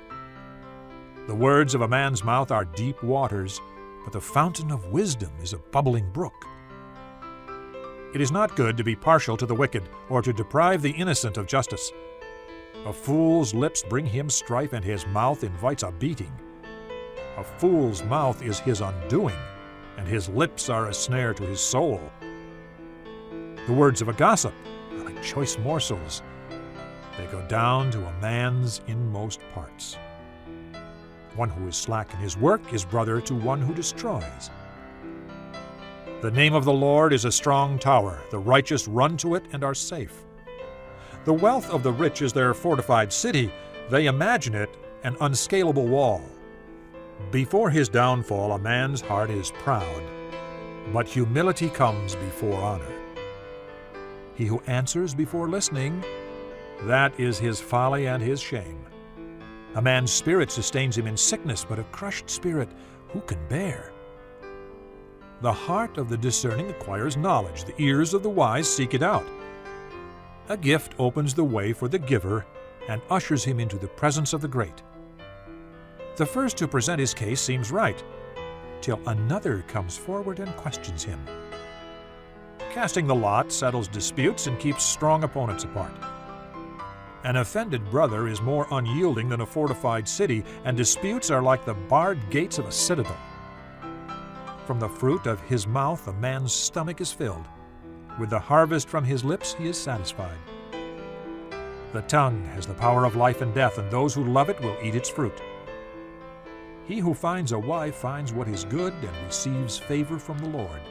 Speaker 2: The words of a man's mouth are deep waters, but the fountain of wisdom is a bubbling brook. It is not good to be partial to the wicked, or to deprive the innocent of justice. A fool's lips bring him strife, and his mouth invites a beating. A fool's mouth is his undoing, and his lips are a snare to his soul. The words of a gossip are like choice morsels. They go down to a man's inmost parts. One who is slack in his work is brother to one who destroys. The name of the Lord is a strong tower. The righteous run to it and are safe. The wealth of the rich is their fortified city. They imagine it an unscalable wall. Before his downfall, a man's heart is proud, but humility comes before honor. He who answers before listening, that is his folly and his shame. A man's spirit sustains him in sickness, but a crushed spirit who can bear? The heart of the discerning acquires knowledge. The ears of the wise seek it out. A gift opens the way for the giver and ushers him into the presence of the great. The first to present his case seems right, till another comes forward and questions him. Casting the lot settles disputes and keeps strong opponents apart. An offended brother is more unyielding than a fortified city, and disputes are like the barred gates of a citadel. From the fruit of his mouth a man's stomach is filled. With the harvest from his lips he is satisfied. The tongue has the power of life and death, and those who love it will eat its fruit. He who finds a wife finds what is good and receives favor from the Lord.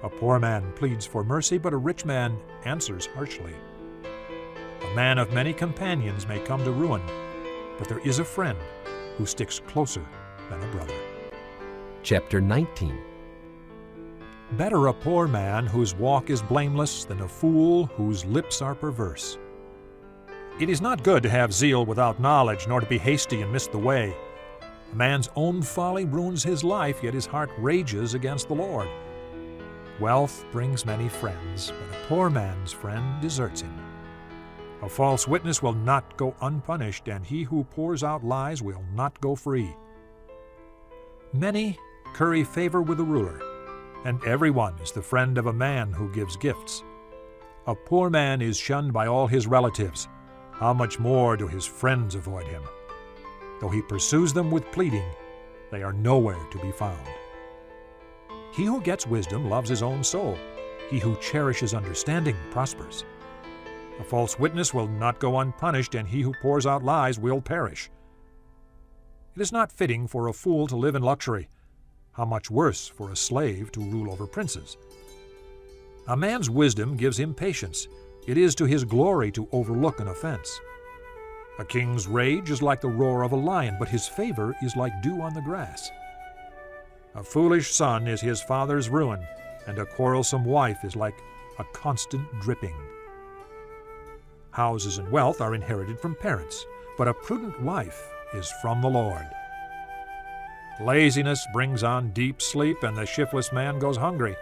Speaker 2: A poor man pleads for mercy, but a rich man answers harshly. A man of many companions may come to ruin, but there is a friend who sticks closer than a brother.
Speaker 1: Chapter 19.
Speaker 2: Better a poor man whose walk is blameless than a fool whose lips are perverse. It is not good to have zeal without knowledge, nor to be hasty and miss the way. A man's own folly ruins his life, yet his heart rages against the Lord. Wealth brings many friends, but a poor man's friend deserts him. A false witness will not go unpunished, and he who pours out lies will not go free. Many curry favor with the ruler, and everyone is the friend of a man who gives gifts. A poor man is shunned by all his relatives. How much more do his friends avoid him? Though he pursues them with pleading, they are nowhere to be found. He who gets wisdom loves his own soul. He who cherishes understanding prospers. A false witness will not go unpunished, and he who pours out lies will perish. It is not fitting for a fool to live in luxury. How much worse for a slave to rule over princes? A man's wisdom gives him patience. It is to his glory to overlook an offense. A king's rage is like the roar of a lion, but his favor is like dew on the grass. A foolish son is his father's ruin, and a quarrelsome wife is like a constant dripping. Houses and wealth are inherited from parents, but a prudent wife is from the Lord. Laziness brings on deep sleep, and the shiftless man goes hungry.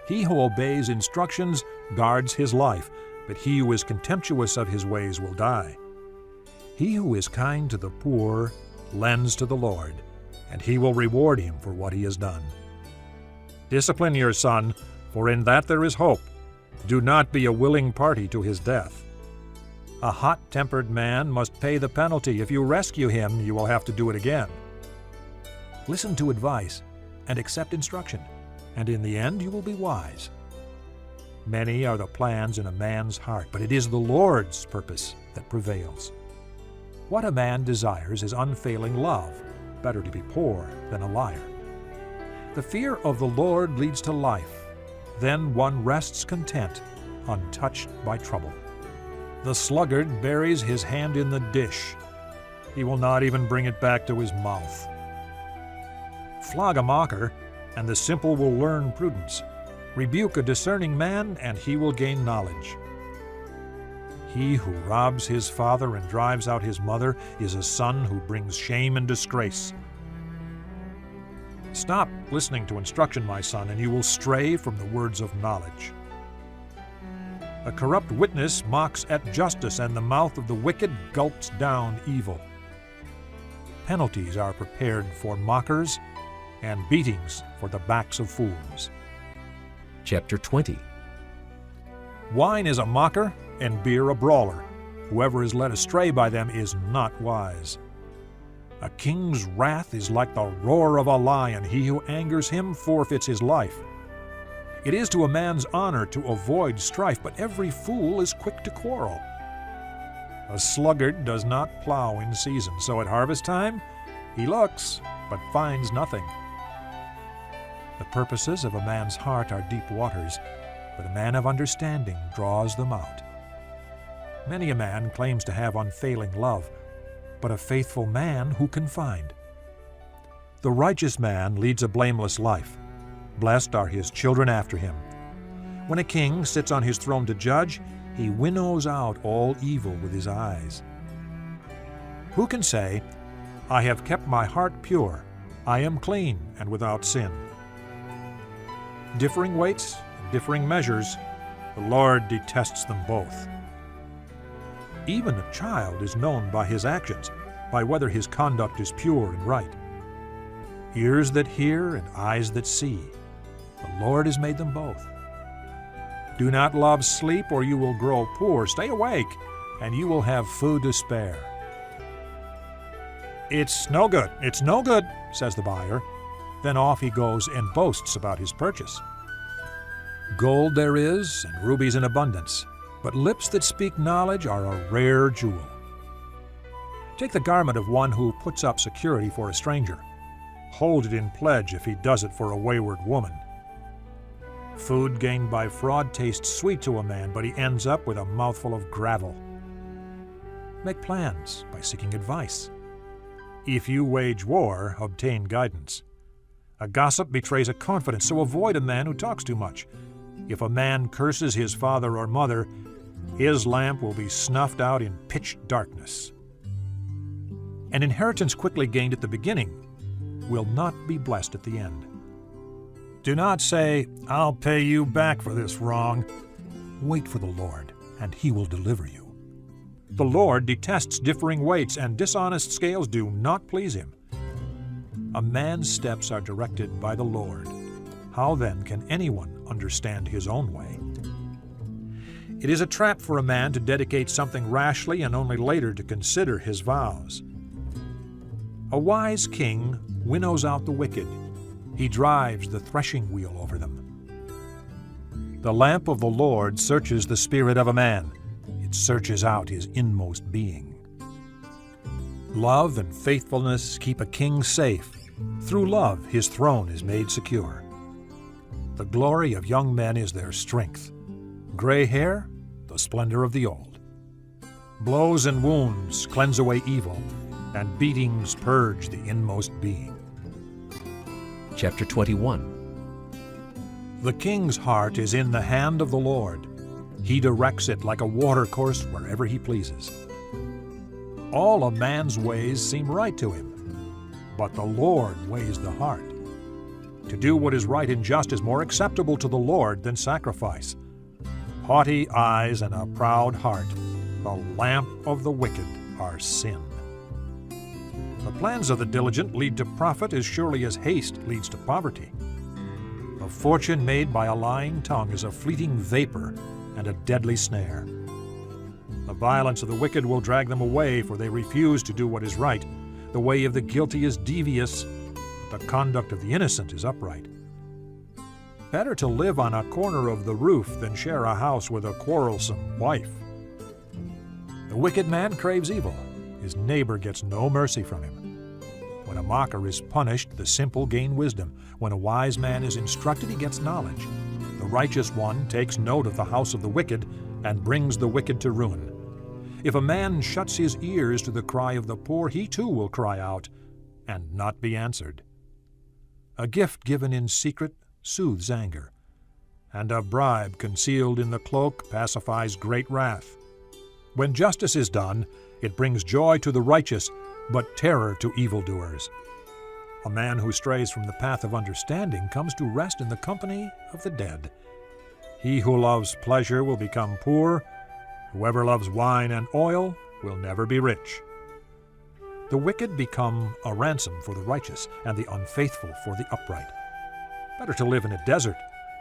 Speaker 2: He who obeys instructions guards his life, but he who is contemptuous of his ways will die. He who is kind to the poor lends to the Lord, and he will reward him for what he has done. Discipline your son, for in that there is hope. Do not be a willing party to his death. A hot-tempered man must pay the penalty. If you rescue him, you will have to do it again. Listen to advice and accept instruction, and in the end you will be wise. Many are the plans in a man's heart, but it is the Lord's purpose that prevails. What a man desires is unfailing love. Better to be poor than a liar. The fear of the Lord leads to life. Then one rests content, untouched by trouble. The sluggard buries his hand in the dish. He will not even bring it back to his mouth. Flog a mocker, and the simple will learn prudence. Rebuke a discerning man, and he will gain knowledge. He who robs his father and drives out his mother is a son who brings shame and disgrace. Stop listening to instruction, my son, and you will stray from the words of knowledge. A corrupt witness mocks at justice, and the mouth of the wicked gulps down evil. Penalties are prepared for mockers, and beatings for the backs of fools.
Speaker 1: Chapter 20.
Speaker 2: Wine is a mocker, and beer a brawler. Whoever is led astray by them is not wise. A king's wrath is like the roar of a lion. He who angers him forfeits his life. It is to a man's honor to avoid strife, but every fool is quick to quarrel. A sluggard does not plow in season, so at harvest time he looks, but finds nothing. The purposes of a man's heart are deep waters, but a man of understanding draws them out. Many a man claims to have unfailing love, but a faithful man who can find? The righteous man leads a blameless life. Blessed are his children after him. When a king sits on his throne to judge, he winnows out all evil with his eyes. Who can say, "I have kept my heart pure, I am clean and without sin"? Differing weights and differing measures, the Lord detests them both. Even a child is known by his actions, by whether his conduct is pure and right. Ears that hear and eyes that see, the Lord has made them both. Do not love sleep, or you will grow poor. Stay awake, and you will have food to spare. "It's no good, it's no good," says the buyer. Then off he goes and boasts about his purchase. Gold there is, and rubies in abundance, but lips that speak knowledge are a rare jewel. Take the garment of one who puts up security for a stranger. Hold it in pledge if he does it for a wayward woman. Food gained by fraud tastes sweet to a man, but he ends up with a mouthful of gravel. Make plans by seeking advice. If you wage war, obtain guidance. A gossip betrays a confidence, so avoid a man who talks too much. If a man curses his father or mother, his lamp will be snuffed out in pitch darkness. An inheritance quickly gained at the beginning will not be blessed at the end. Do not say, "I'll pay you back for this wrong." Wait for the Lord, and He will deliver you. The Lord detests differing weights, and dishonest scales do not please Him. A man's steps are directed by the Lord. How then can anyone understand his own way? It is a trap for a man to dedicate something rashly and only later to consider his vows. A wise king winnows out the wicked. He drives the threshing wheel over them. The lamp of the Lord searches the spirit of a man. It searches out his inmost being. Love and faithfulness keep a king safe. Through love his throne is made secure. The glory of young men is their strength. Gray hair, the splendor of the old. Blows and wounds cleanse away evil, and beatings purge the inmost being.
Speaker 1: Chapter 21.
Speaker 2: The king's heart is in the hand of the Lord. He directs it like a watercourse wherever He pleases. All a man's ways seem right to him, but the Lord weighs the heart. To do what is right and just is more acceptable to the Lord than sacrifice. Haughty eyes and a proud heart, the lamp of the wicked, are sin. The plans of the diligent lead to profit as surely as haste leads to poverty. A fortune made by a lying tongue is a fleeting vapor and a deadly snare. The violence of the wicked will drag them away, for they refuse to do what is right. The way of the guilty is devious, but the conduct of the innocent is upright. Better to live on a corner of the roof than share a house with a quarrelsome wife. The wicked man craves evil. His neighbor gets no mercy from him. When a mocker is punished, the simple gain wisdom. When a wise man is instructed, he gets knowledge. The righteous one takes note of the house of the wicked and brings the wicked to ruin. If a man shuts his ears to the cry of the poor, he too will cry out and not be answered. A gift given in secret soothes anger, and a bribe concealed in the cloak pacifies great wrath. When justice is done, it brings joy to the righteous, but terror to evildoers. A man who strays from the path of understanding comes to rest in the company of the dead. He who loves pleasure will become poor. Whoever loves wine and oil will never be rich. The wicked become a ransom for the righteous, and the unfaithful for the upright. Better to live in a desert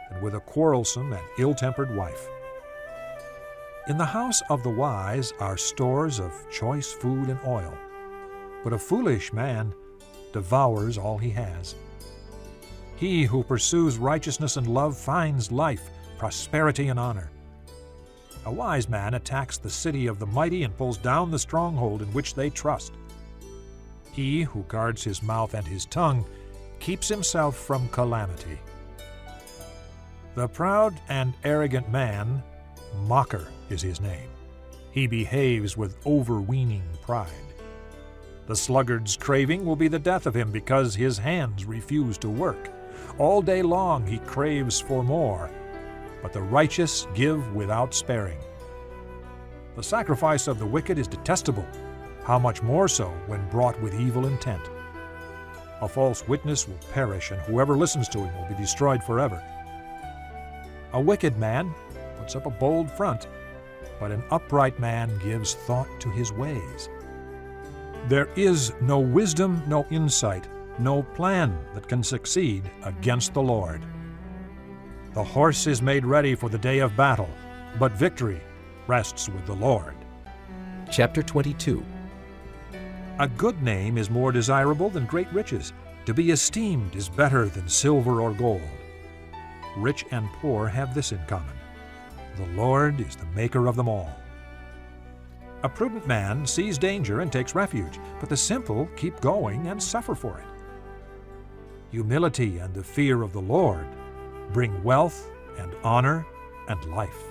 Speaker 2: than with a quarrelsome and ill-tempered wife. In the house of the wise are stores of choice food and oil, but a foolish man devours all he has. He who pursues righteousness and love finds life, prosperity, and honor. A wise man attacks the city of the mighty and pulls down the stronghold in which they trust. He who guards his mouth and his tongue keeps himself from calamity. The proud and arrogant man, mocker is his name. He behaves with overweening pride. The sluggard's craving will be the death of him because his hands refuse to work. All day long he craves for more, but the righteous give without sparing. The sacrifice of the wicked is detestable, how much more so when brought with evil intent. A false witness will perish, and whoever listens to him will be destroyed forever. A wicked man puts up a bold front, but an upright man gives thought to his ways. There is no wisdom, no insight, no plan that can succeed against the Lord. The horse is made ready for the day of battle, but victory rests with the Lord.
Speaker 1: Chapter 22.
Speaker 2: A good name is more desirable than great riches. To be esteemed is better than silver or gold. Rich and poor have this in common: the Lord is the maker of them all. A prudent man sees danger and takes refuge, but the simple keep going and suffer for it. Humility and the fear of the Lord bring wealth and honor and life.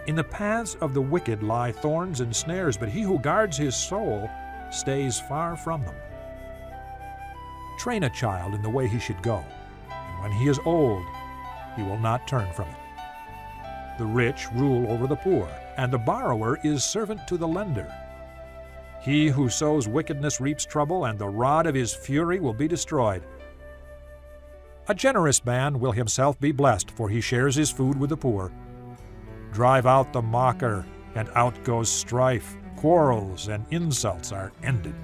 Speaker 2: In the paths of the wicked lie thorns and snares, but he who guards his soul stays far from them. Train a child in the way he should go, and when he is old, he will not turn from it. The rich rule over the poor, and the borrower is servant to the lender. He who sows wickedness reaps trouble, and the rod of his fury will be destroyed. A generous man will himself be blessed, for he shares his food with the poor. Drive out the mocker, and out goes strife. Quarrels and insults are ended.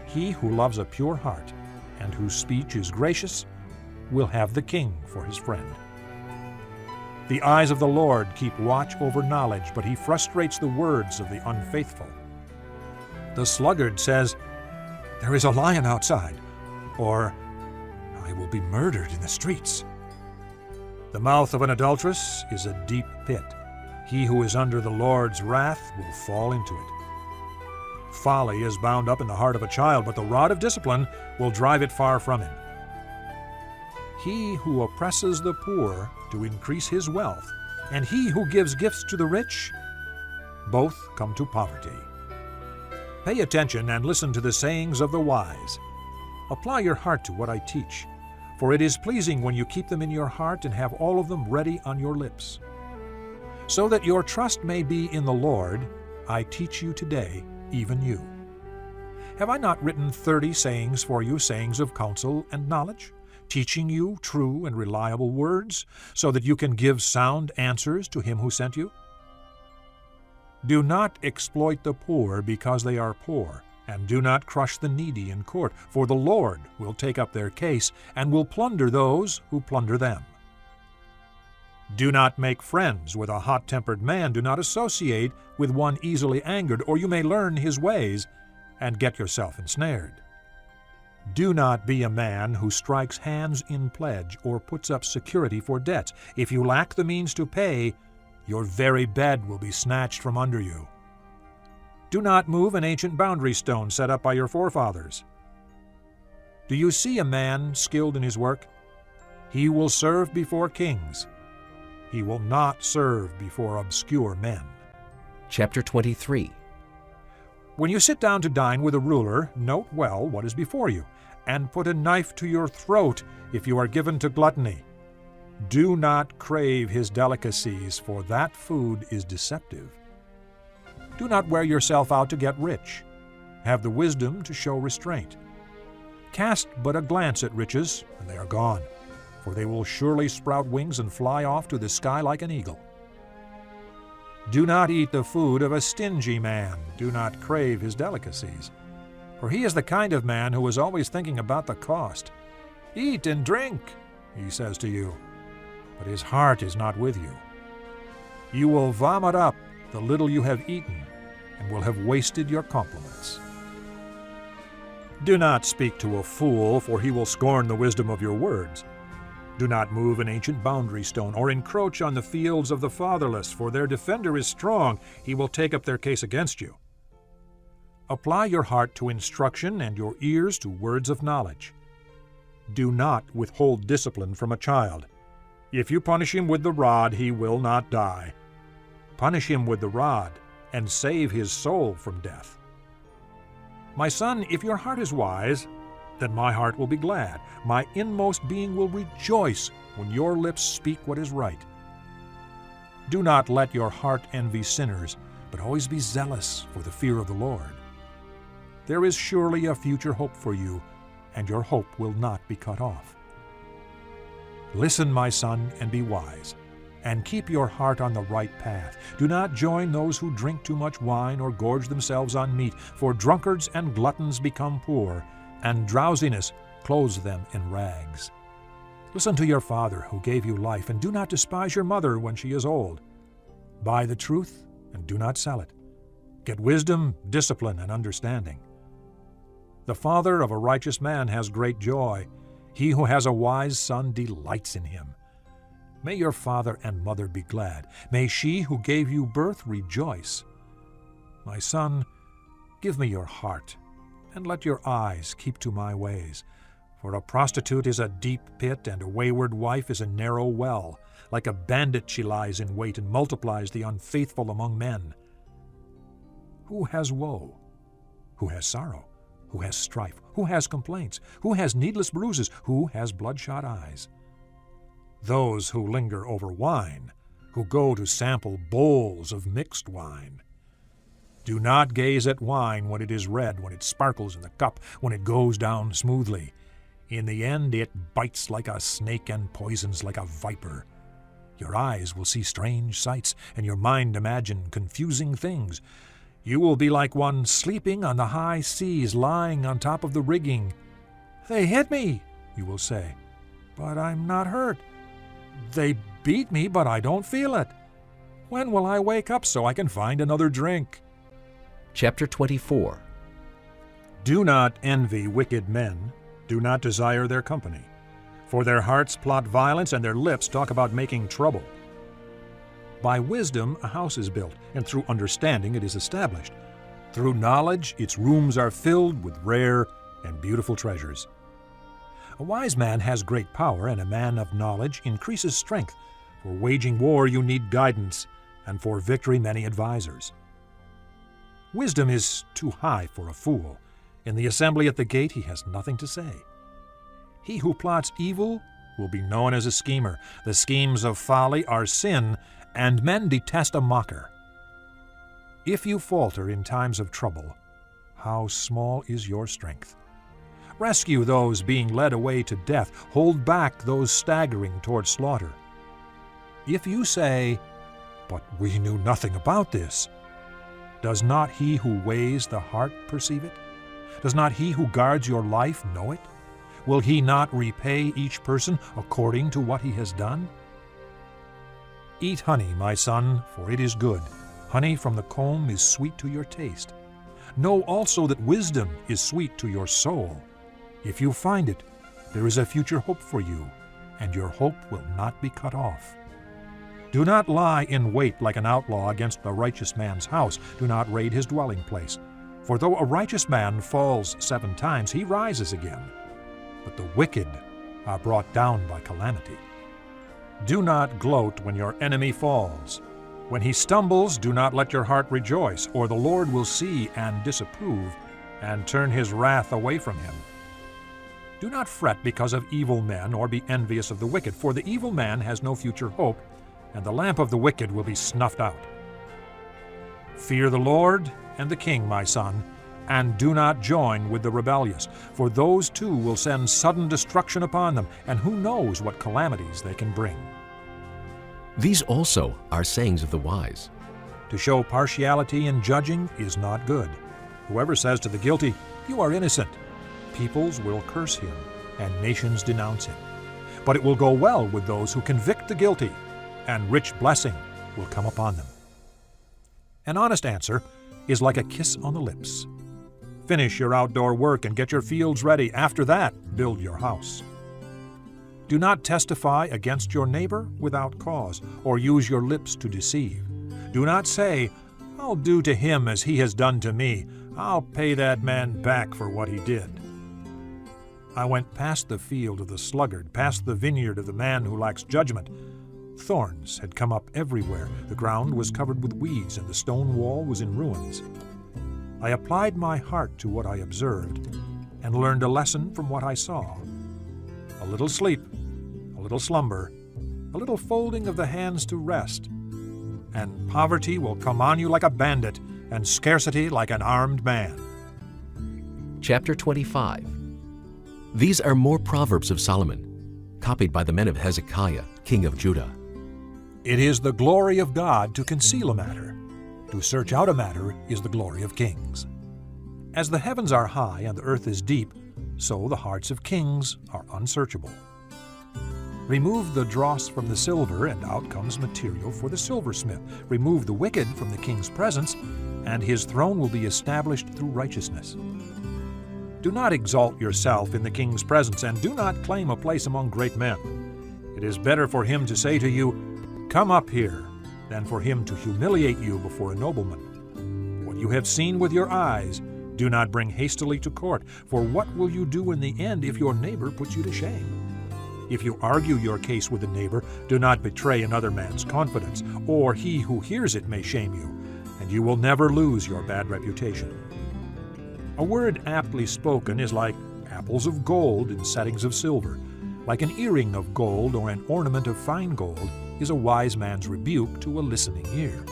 Speaker 2: He who loves a pure heart, and whose speech is gracious, will have the king for his friend. The eyes of the Lord keep watch over knowledge, but he frustrates the words of the unfaithful. The sluggard says, "There is a lion outside," or "I will be murdered in the streets." The mouth of an adulteress is a deep pit. He who is under the Lord's wrath will fall into it. Folly is bound up in the heart of a child, but the rod of discipline will drive it far from him. He who oppresses the poor to increase his wealth, and he who gives gifts to the rich, both come to poverty. Pay attention and listen to the sayings of the wise. Apply your heart to what I teach, for it is pleasing when you keep them in your heart and have all of them ready on your lips. So that your trust may be in the Lord, I teach you today, even you. Have I not written 30 sayings for you, sayings of counsel and knowledge, teaching you true and reliable words, so that you can give sound answers to him who sent you? Do not exploit the poor because they are poor, and do not crush the needy in court, for the Lord will take up their case and will plunder those who plunder them. Do not make friends with a hot-tempered man. Do not associate with one easily angered, or you may learn his ways and get yourself ensnared. Do not be a man who strikes hands in pledge or puts up security for debts. If you lack the means to pay, your very bed will be snatched from under you. Do not move an ancient boundary stone set up by your forefathers. Do you see a man skilled in his work? He will serve before kings. He will not serve before obscure men.
Speaker 1: Chapter 23.
Speaker 2: When you sit down to dine with a ruler, note well what is before you, and put a knife to your throat if you are given to gluttony. Do not crave his delicacies, for that food is deceptive. Do not wear yourself out to get rich. Have the wisdom to show restraint. Cast but a glance at riches, and they are gone, for they will surely sprout wings and fly off to the sky like an eagle. Do not eat the food of a stingy man. Do not crave his delicacies, for he is the kind of man who is always thinking about the cost. Eat and drink, he says to you, but his heart is not with you. You will vomit up the little you have eaten, and will have wasted your compliments. Do not speak to a fool, for he will scorn the wisdom of your words. Do not move an ancient boundary stone, or encroach on the fields of the fatherless, for their defender is strong. He will take up their case against you. Apply your heart to instruction and your ears to words of knowledge. Do not withhold discipline from a child. If you punish him with the rod, he will not die. Punish him with the rod, and save his soul from death. My son, if your heart is wise, then my heart will be glad. My inmost being will rejoice when your lips speak what is right. Do not let your heart envy sinners, but always be zealous for the fear of the Lord. There is surely a future hope for you, and your hope will not be cut off. Listen, my son, and be wise, and keep your heart on the right path. Do not join those who drink too much wine or gorge themselves on meat, for drunkards and gluttons become poor, and drowsiness clothes them in rags. Listen to your father who gave you life, and do not despise your mother when she is old. Buy the truth and do not sell it. Get wisdom, discipline, and understanding. The father of a righteous man has great joy. He who has a wise son delights in him. May your father and mother be glad. May she who gave you birth rejoice. My son, give me your heart, and let your eyes keep to my ways. For a prostitute is a deep pit, and a wayward wife is a narrow well. Like a bandit she lies in wait and multiplies the unfaithful among men. Who has woe? Who has sorrow? Who has strife? Who has complaints? Who has needless bruises? Who has bloodshot eyes? Those who linger over wine, who go to sample bowls of mixed wine. Do not gaze at wine when it is red, when it sparkles in the cup, when it goes down smoothly. In the end it bites like a snake and poisons like a viper. Your eyes will see strange sights, and your mind imagine confusing things. You will be like one sleeping on the high seas, lying on top of the rigging. "They hit me," you will say, "but I'm not hurt. They beat me, but I don't feel it. When will I wake up so I can find another drink?"
Speaker 1: Chapter 24.
Speaker 2: Do not envy wicked men. Do not desire their company. For their hearts plot violence, and their lips talk about making trouble. By wisdom a house is built, and through understanding it is established. Through knowledge its rooms are filled with rare and beautiful treasures. A wise man has great power, and a man of knowledge increases strength. For waging war you need guidance, and for victory many advisers. Wisdom is too high for a fool. In the assembly at the gate he has nothing to say. He who plots evil will be known as a schemer. The schemes of folly are sin, and men detest a mocker. If you falter in times of trouble, how small is your strength? Rescue those being led away to death. Hold back those staggering toward slaughter. If you say, "But we knew nothing about this," does not he who weighs the heart perceive it? Does not he who guards your life know it? Will he not repay each person according to what he has done? Eat honey, my son, for it is good. Honey from the comb is sweet to your taste. Know also that wisdom is sweet to your soul. If you find it, there is a future hope for you, and your hope will not be cut off. Do not lie in wait like an outlaw against a righteous man's house. Do not raid his dwelling place. For though a righteous man falls 7 times, he rises again. But the wicked are brought down by calamity. Do not gloat when your enemy falls. When he stumbles, do not let your heart rejoice, or the Lord will see and disapprove, and turn his wrath away from him. Do not fret because of evil men, or be envious of the wicked, for the evil man has no future hope, and the lamp of the wicked will be snuffed out. Fear the Lord and the king, my son, and do not join with the rebellious, for those too will send sudden destruction upon them, and who knows what calamities they can bring.
Speaker 1: These also are sayings of the wise.
Speaker 2: To show partiality in judging is not good. Whoever says to the guilty, "You are innocent," peoples will curse him, and nations denounce him. But it will go well with those who convict the guilty, and rich blessing will come upon them. An honest answer is like a kiss on the lips. Finish your outdoor work and get your fields ready. After that, build your house. Do not testify against your neighbor without cause, or use your lips to deceive. Do not say, "I'll do to him as he has done to me. I'll pay that man back for what he did." I went past the field of the sluggard, past the vineyard of the man who lacks judgment. Thorns had come up everywhere. The ground was covered with weeds, and the stone wall was in ruins. I applied my heart to what I observed, and learned a lesson from what I saw. A little sleep, a little slumber, a little folding of the hands to rest, and poverty will come on you like a bandit, and scarcity like an armed man.
Speaker 1: Chapter 25. These are more Proverbs of Solomon, copied by the men of Hezekiah, king of Judah.
Speaker 2: It is the glory of God to conceal a matter. To search out a matter is the glory of kings. As the heavens are high and the earth is deep, so the hearts of kings are unsearchable. Remove the dross from the silver, and out comes material for the silversmith. Remove the wicked from the king's presence, and his throne will be established through righteousness. Do not exalt yourself in the king's presence, and do not claim a place among great men. It is better for him to say to you, "Come up here," than for him to humiliate you before a nobleman. What you have seen with your eyes, do not bring hastily to court, for what will you do in the end if your neighbor puts you to shame? If you argue your case with a neighbor, do not betray another man's confidence, or he who hears it may shame you, and you will never lose your bad reputation. A word aptly spoken is like apples of gold in settings of silver. Like an earring of gold or an ornament of fine gold is a wise man's rebuke to a listening ear.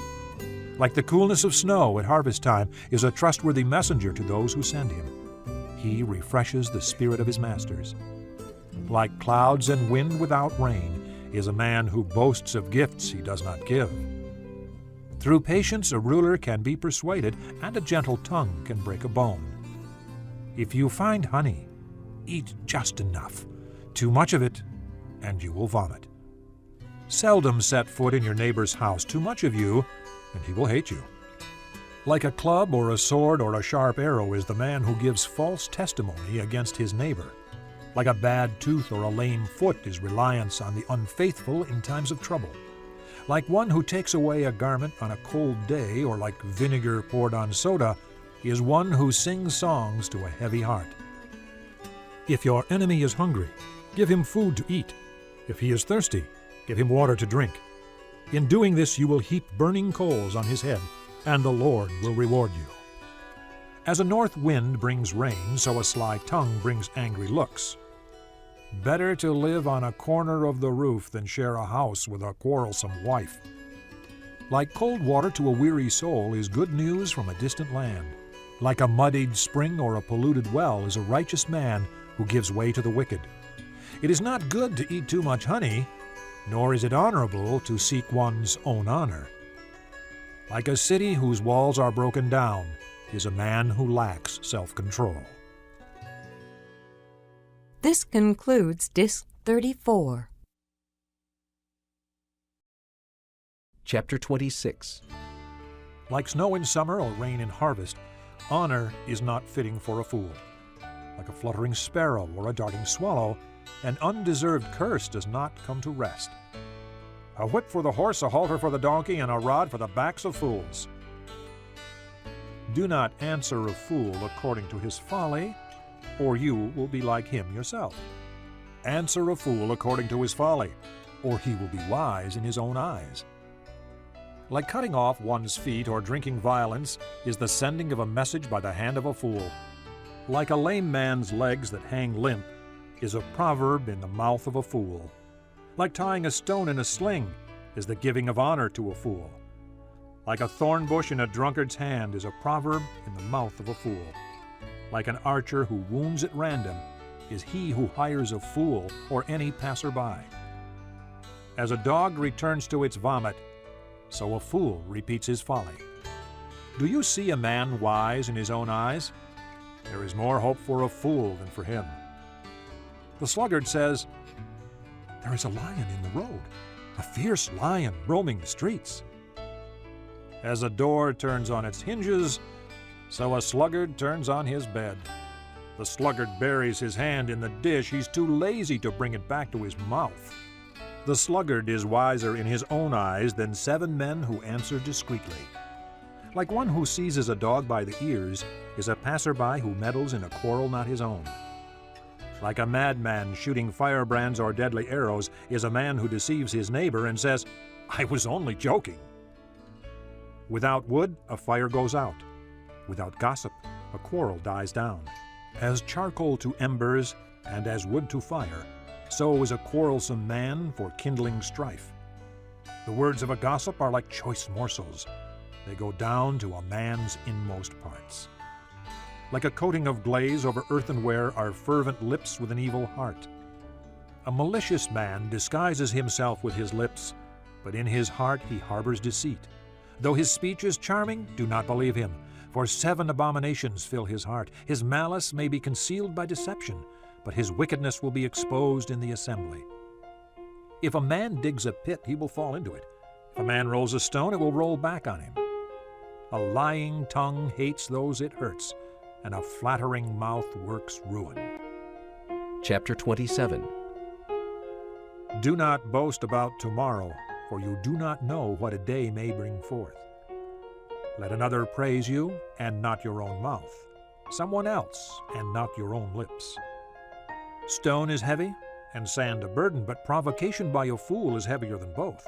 Speaker 2: Like the coolness of snow at harvest time is a trustworthy messenger to those who send him. He refreshes the spirit of his masters. Like clouds and wind without rain is a man who boasts of gifts he does not give. Through patience a ruler can be persuaded, and a gentle tongue can break a bone. If you find honey, eat just enough. Too much of it, and you will vomit. Seldom set foot in your neighbor's house. Too much of you, and he will hate you. Like a club or a sword or a sharp arrow is the man who gives false testimony against his neighbor. Like a bad tooth or a lame foot is reliance on the unfaithful in times of trouble. Like one who takes away a garment on a cold day, or like vinegar poured on soda, is one who sings songs to a heavy heart. If your enemy is hungry, give him food to eat. If he is thirsty, give him water to drink. In doing this you will heap burning coals on his head, and the Lord will reward you. As a north wind brings rain, so a sly tongue brings angry looks. Better to live on a corner of the roof than share a house with a quarrelsome wife. Like cold water to a weary soul is good news from a distant land. Like a muddied spring or a polluted well is a righteous man who gives way to the wicked. It is not good to eat too much honey, nor is it honorable to seek one's own honor. Like a city whose walls are broken down is a man who lacks self-control.
Speaker 3: This concludes Disc 34.
Speaker 1: Chapter 26.
Speaker 2: Like snow in summer or rain in harvest, honor is not fitting for a fool. Like a fluttering sparrow or a darting swallow, an undeserved curse does not come to rest. A whip for the horse, a halter for the donkey, and a rod for the backs of fools. Do not answer a fool according to his folly, or you will be like him yourself. Answer a fool according to his folly, or he will be wise in his own eyes. Like cutting off one's feet or drinking violence is the sending of a message by the hand of a fool. Like a lame man's legs that hang limp is a proverb in the mouth of a fool. Like tying a stone in a sling is the giving of honor to a fool. Like a thorn bush in a drunkard's hand is a proverb in the mouth of a fool. Like an archer who wounds at random is he who hires a fool or any passerby. As a dog returns to its vomit, so a fool repeats his folly. Do you see a man wise in his own eyes? There is more hope for a fool than for him. The sluggard says, "There is a lion in the road, a fierce lion roaming the streets." As a door turns on its hinges, so a sluggard turns on his bed. The sluggard buries his hand in the dish. He's too lazy to bring it back to his mouth. The sluggard is wiser in his own eyes than 7 men who answer discreetly. Like one who seizes a dog by the ears is a passerby who meddles in a quarrel not his own. Like a madman shooting firebrands or deadly arrows is a man who deceives his neighbor and says, "I was only joking." Without wood, a fire goes out. Without gossip, a quarrel dies down. As charcoal to embers and as wood to fire, so is a quarrelsome man for kindling strife. The words of a gossip are like choice morsels. They go down to a man's inmost parts. Like a coating of glaze over earthenware are fervent lips with an evil heart. A malicious man disguises himself with his lips, but in his heart he harbors deceit. Though his speech is charming, do not believe him, for 7 abominations fill his heart. His malice may be concealed by deception, but his wickedness will be exposed in the assembly. If a man digs a pit, he will fall into it. If a man rolls a stone, it will roll back on him. A lying tongue hates those it hurts, and a flattering mouth works ruin.
Speaker 1: Chapter 27.
Speaker 2: Do not boast about tomorrow, for you do not know what a day may bring forth. Let another praise you, and not your own mouth, someone else, and not your own lips. Stone is heavy, and sand a burden, but provocation by a fool is heavier than both.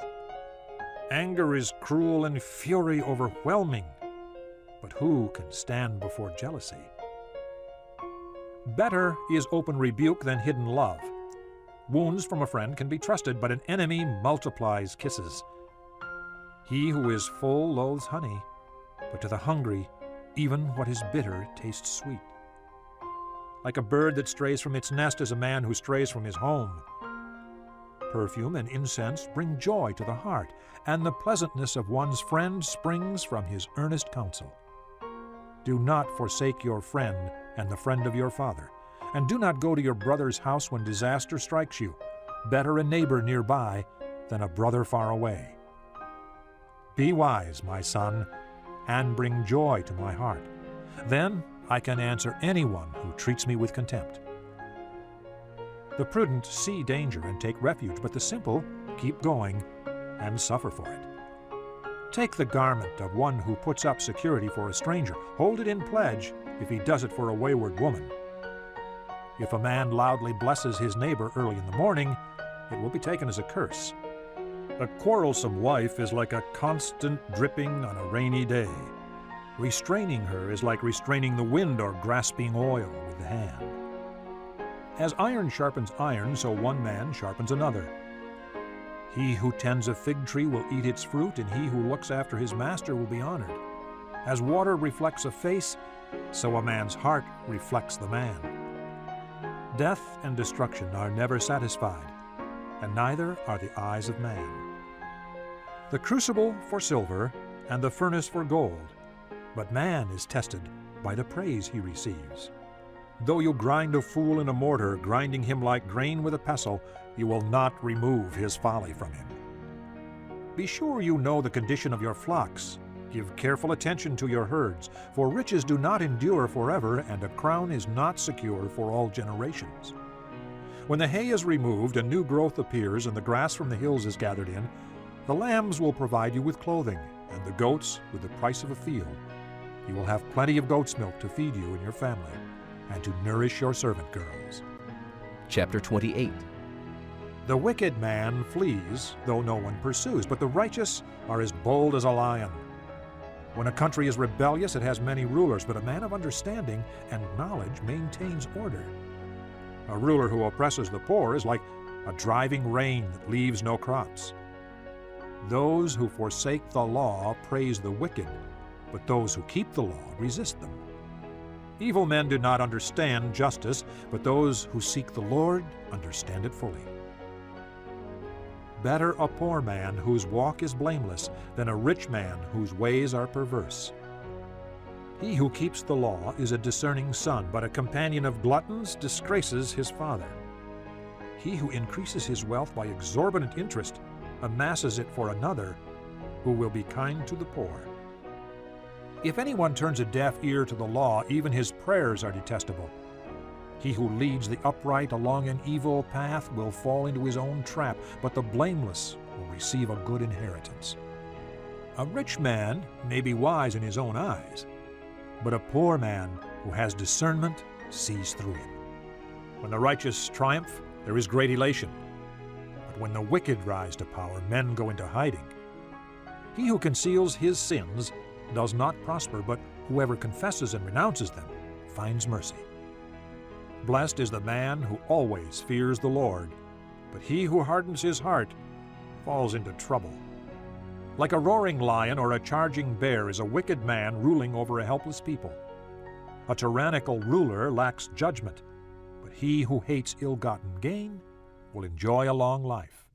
Speaker 2: Anger is cruel and fury overwhelming, but who can stand before jealousy? Better is open rebuke than hidden love. Wounds from a friend can be trusted, but an enemy multiplies kisses. He who is full loathes honey, but to the hungry, even what is bitter tastes sweet. Like a bird that strays from its nest is a man who strays from his home. Perfume and incense bring joy to the heart, and the pleasantness of one's friend springs from his earnest counsel. Do not forsake your friend and the friend of your father, and do not go to your brother's house when disaster strikes you. Better a neighbor nearby than a brother far away. Be wise, my son, and bring joy to my heart. Then I can answer anyone who treats me with contempt. The prudent see danger and take refuge, but the simple keep going and suffer for it. Take the garment of one who puts up security for a stranger. Hold it in pledge if he does it for a wayward woman. If a man loudly blesses his neighbor early in the morning, it will be taken as a curse. A quarrelsome wife is like a constant dripping on a rainy day. Restraining her is like restraining the wind or grasping oil with the hand. As iron sharpens iron, so one man sharpens another. He who tends a fig tree will eat its fruit, and he who looks after his master will be honored. As water reflects a face, so a man's heart reflects the man. Death and destruction are never satisfied, and neither are the eyes of man. The crucible for silver, and the furnace for gold, but man is tested by the praise he receives. Though you grind a fool in a mortar, grinding him like grain with a pestle, you will not remove his folly from him. Be sure you know the condition of your flocks. Give careful attention to your herds, for riches do not endure forever, and a crown is not secure for all generations. When the hay is removed and new growth appears, and the grass from the hills is gathered in, the lambs will provide you with clothing, and the goats with the price of a field. You will have plenty of goat's milk to feed you and your family, and to nourish your servant girls.
Speaker 1: Chapter 28.
Speaker 2: The wicked man flees, though no one pursues, but the righteous are as bold as a lion. When a country is rebellious, it has many rulers, but a man of understanding and knowledge maintains order. A ruler who oppresses the poor is like a driving rain that leaves no crops. Those who forsake the law praise the wicked, but those who keep the law resist them. Evil men do not understand justice, but those who seek the Lord understand it fully. Better a poor man whose walk is blameless than a rich man whose ways are perverse. He who keeps the law is a discerning son, but a companion of gluttons disgraces his father. He who increases his wealth by exorbitant interest amasses it for another who will be kind to the poor. If anyone turns a deaf ear to the law, even his prayers are detestable. He who leads the upright along an evil path will fall into his own trap, but the blameless will receive a good inheritance. A rich man may be wise in his own eyes, but a poor man who has discernment sees through him. When the righteous triumph, there is great elation. But when the wicked rise to power, men go into hiding. He who conceals his sins does not prosper, but whoever confesses and renounces them finds mercy. Blessed is the man who always fears the Lord, but he who hardens his heart falls into trouble. Like a roaring lion or a charging bear is a wicked man ruling over a helpless people. A tyrannical ruler lacks judgment, but he who hates ill-gotten gain will enjoy a long life.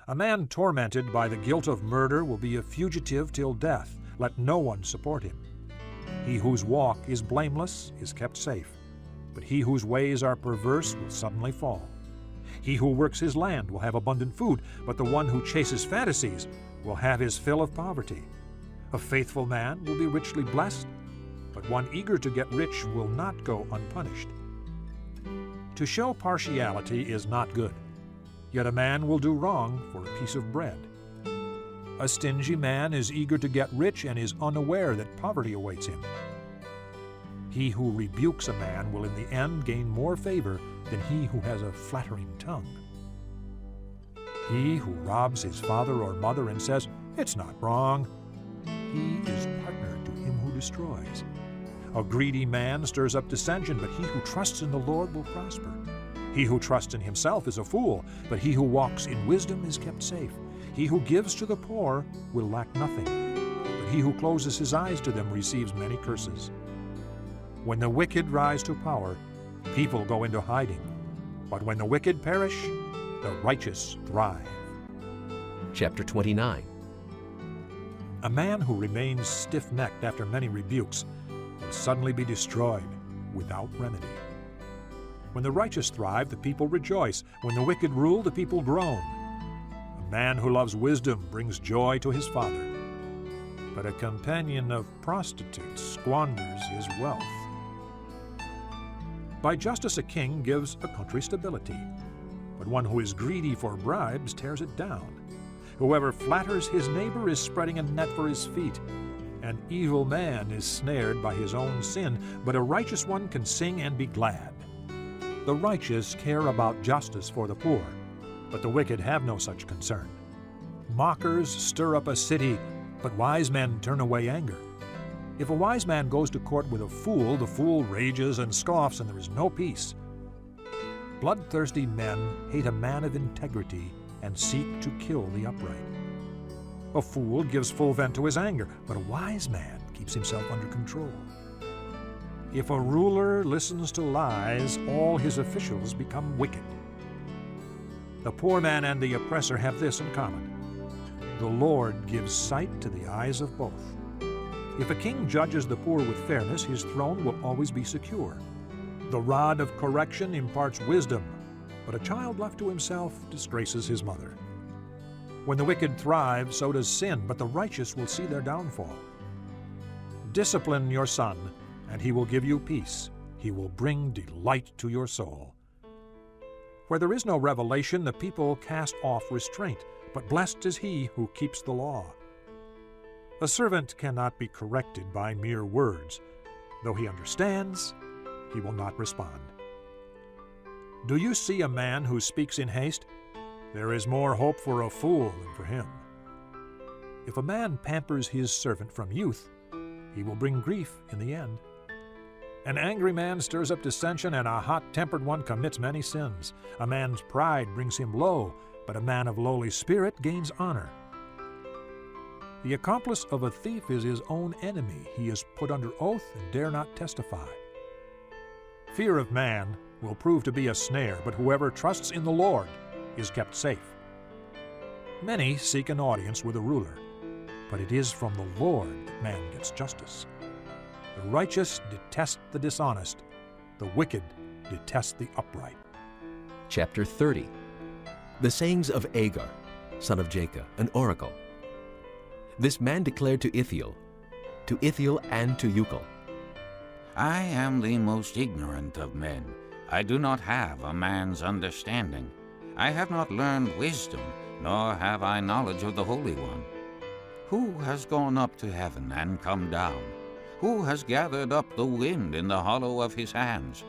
Speaker 2: A man tormented by the guilt of murder will be a fugitive till death. Let no one support him. He whose walk is blameless is kept safe, but he whose ways are perverse will suddenly fall. He who works his land will have abundant food, but the one who chases fantasies will have his fill of poverty. A faithful man will be richly blessed, but one eager to get rich will not go unpunished. To show partiality is not good, yet a man will do wrong for a piece of bread. A stingy man is eager to get rich and is unaware that poverty awaits him. He who rebukes a man will in the end gain more favor than he who has a flattering tongue. He who robs his father or mother and says, "It's not wrong," he is partner to him who destroys. A greedy man stirs up dissension, but he who trusts in the Lord will prosper. He who trusts in himself is a fool, but he who walks in wisdom is kept safe. He who gives to the poor will lack nothing, but he who closes his eyes to them receives many curses. When the wicked rise to power, people go into hiding, but when the wicked perish, the righteous thrive.
Speaker 1: Chapter 29.
Speaker 2: A man who remains stiff-necked after many rebukes will suddenly be destroyed without remedy. When the righteous thrive, the people rejoice. When the wicked rule, the people groan. A man who loves wisdom brings joy to his father, but a companion of prostitutes squanders his wealth. By justice a king gives a country stability, but one who is greedy for bribes tears it down. Whoever flatters his neighbor is spreading a net for his feet. An evil man is snared by his own sin, but a righteous one can sing and be glad. The righteous care about justice for the poor, but the wicked have no such concern. Mockers stir up a city, but wise men turn away anger. If a wise man goes to court with a fool, the fool rages and scoffs, and there is no peace. Bloodthirsty men hate a man of integrity and seek to kill the upright. A fool gives full vent to his anger, but a wise man keeps himself under control. If a ruler listens to lies, all his officials become wicked. The poor man and the oppressor have this in common: the Lord gives sight to the eyes of both. If a king judges the poor with fairness, his throne will always be secure. The rod of correction imparts wisdom, but a child left to himself disgraces his mother. When the wicked thrive, so does sin, but the righteous will see their downfall. Discipline your son, and he will give you peace. He will bring delight to your soul. Where there is no revelation, the people cast off restraint, but blessed is he who keeps the law. A servant cannot be corrected by mere words. Though he understands, he will not respond. Do you see a man who speaks in haste? There is more hope for a fool than for him. If a man pampers his servant from youth, he will bring grief in the end. An angry man stirs up dissension, and a hot-tempered one commits many sins. A man's pride brings him low, but a man of lowly spirit gains honor. The accomplice of a thief is his own enemy. He is put under oath and dare not testify. Fear of man will prove to be a snare, but whoever trusts in the Lord is kept safe. Many seek an audience with a ruler, but it is from the Lord that man gets justice. The righteous detest the dishonest. The wicked detest the upright.
Speaker 1: Chapter 30. The sayings of Agar, son of Jacob, an oracle. This man declared to Ithiel and to Ucal,
Speaker 4: I am the most ignorant of men. I do not have a man's understanding. I have not learned wisdom, nor have I knowledge of the Holy One. Who has gone up to heaven and come down? Who has gathered up the wind in the hollow of his hands?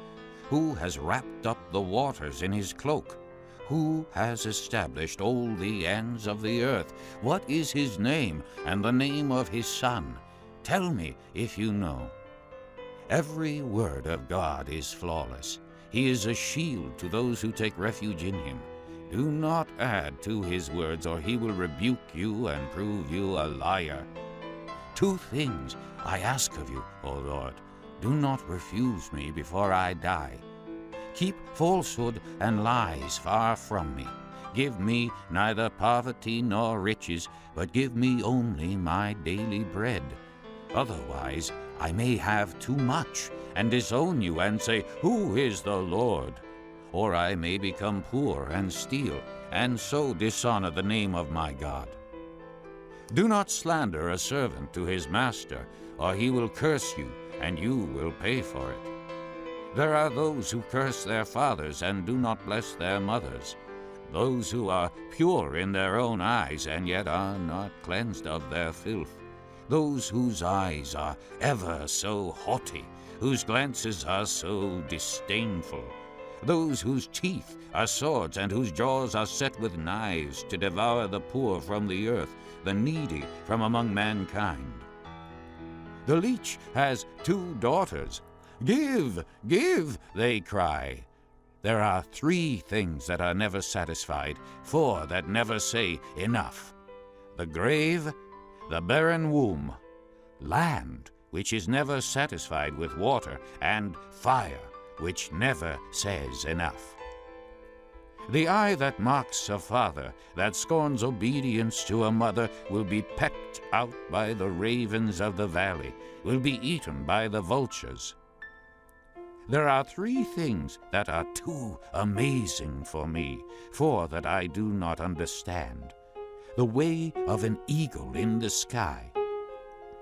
Speaker 4: Who has wrapped up the waters in his cloak? Who has established all the ends of the earth? What is his name and the name of his son? Tell me if you know. Every word of God is flawless. He is a shield to those who take refuge in him. Do not add to his words, or he will rebuke you and prove you a liar. 2 things I ask of you, O Lord. Do not refuse me before I die. Keep falsehood and lies far from me. Give me neither poverty nor riches, but give me only my daily bread. Otherwise I may have too much and disown you and say, Who is the Lord? Or I may become poor and steal, and so dishonor the name of my God. Do not slander a servant to his master, or he will curse you, and you will pay for it. There are those who curse their fathers and do not bless their mothers, those who are pure in their own eyes and yet are not cleansed of their filth, those whose eyes are ever so haughty, whose glances are so disdainful, those whose teeth are swords and whose jaws are set with knives to devour the poor from the earth, the needy from among mankind. The leech has 2 daughters. Give, give, they cry. There are 3 things that are never satisfied, 4 that never say enough: the grave, the barren womb, land, which is never satisfied with water, and fire, which never says enough. The eye that mocks a father, that scorns obedience to a mother, will be pecked out by the ravens of the valley, will be eaten by the vultures. There are 3 things that are too amazing for me, 4 that I do not understand: the way of an eagle in the sky,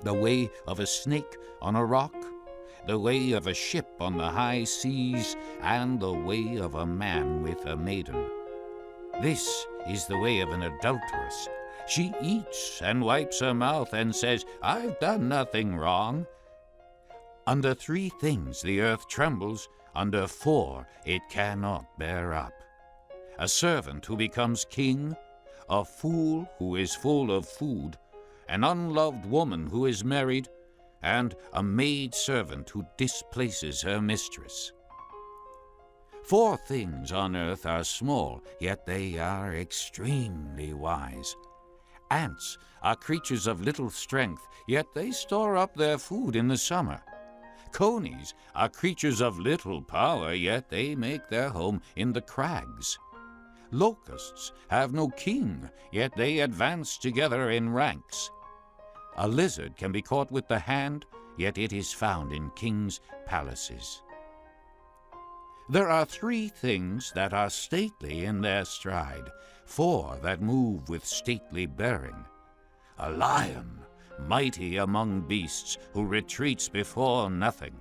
Speaker 4: the way of a snake on a rock, the way of a ship on the high seas, and the way of a man with a maiden. This is the way of an adulteress. She eats and wipes her mouth and says, "I've done nothing wrong." Under 3 things the earth trembles, under 4 it cannot bear up: a servant who becomes king, a fool who is full of food, an unloved woman who is married, and a maid-servant who displaces her mistress. 4 things on earth are small, yet they are extremely wise. Ants are creatures of little strength, yet they store up their food in the summer. Conies are creatures of little power, yet they make their home in the crags. Locusts have no king, yet they advance together in ranks. A lizard can be caught with the hand, yet it is found in kings' palaces. There are 3 things that are stately in their stride, 4 that move with stately bearing: a lion, mighty among beasts, who retreats before nothing;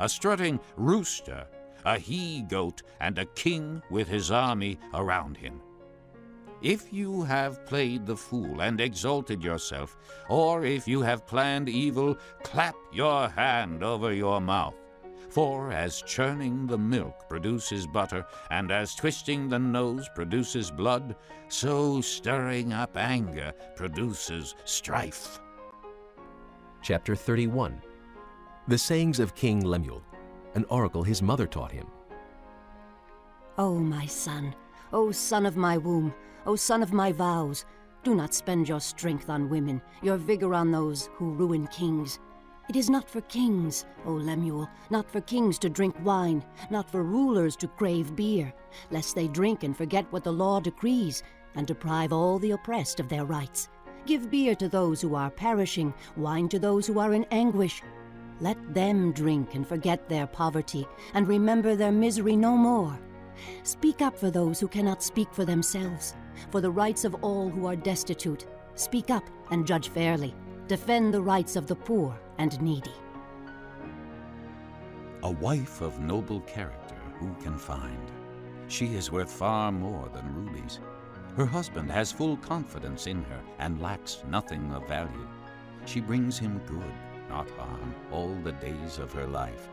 Speaker 4: a strutting rooster, a he-goat, and a king with his army around him. If you have played the fool and exalted yourself, or if you have planned evil, clap your hand over your mouth. For as churning the milk produces butter, and as twisting the nose produces blood, so stirring up anger produces strife.
Speaker 1: Chapter 31. The sayings of King Lemuel, an oracle his mother taught him.
Speaker 3: O my son, O son of my womb, O son of my vows, do not spend your strength on women, your vigor on those who ruin kings. It is not for kings, O Lemuel, not for kings to drink wine, not for rulers to crave beer, lest they drink and forget what the law decrees, and deprive all the oppressed of their rights. Give beer to those who are perishing, wine to those who are in anguish. Let them drink and forget their poverty, and remember their misery no more. Speak up for those who cannot speak for themselves, for the rights of all who are destitute. Speak up and judge fairly. Defend the rights of the poor and needy.
Speaker 4: A wife of noble character who can find? She is worth far more than rubies. Her husband has full confidence in her and lacks nothing of value. She brings him good, not harm, all the days of her life.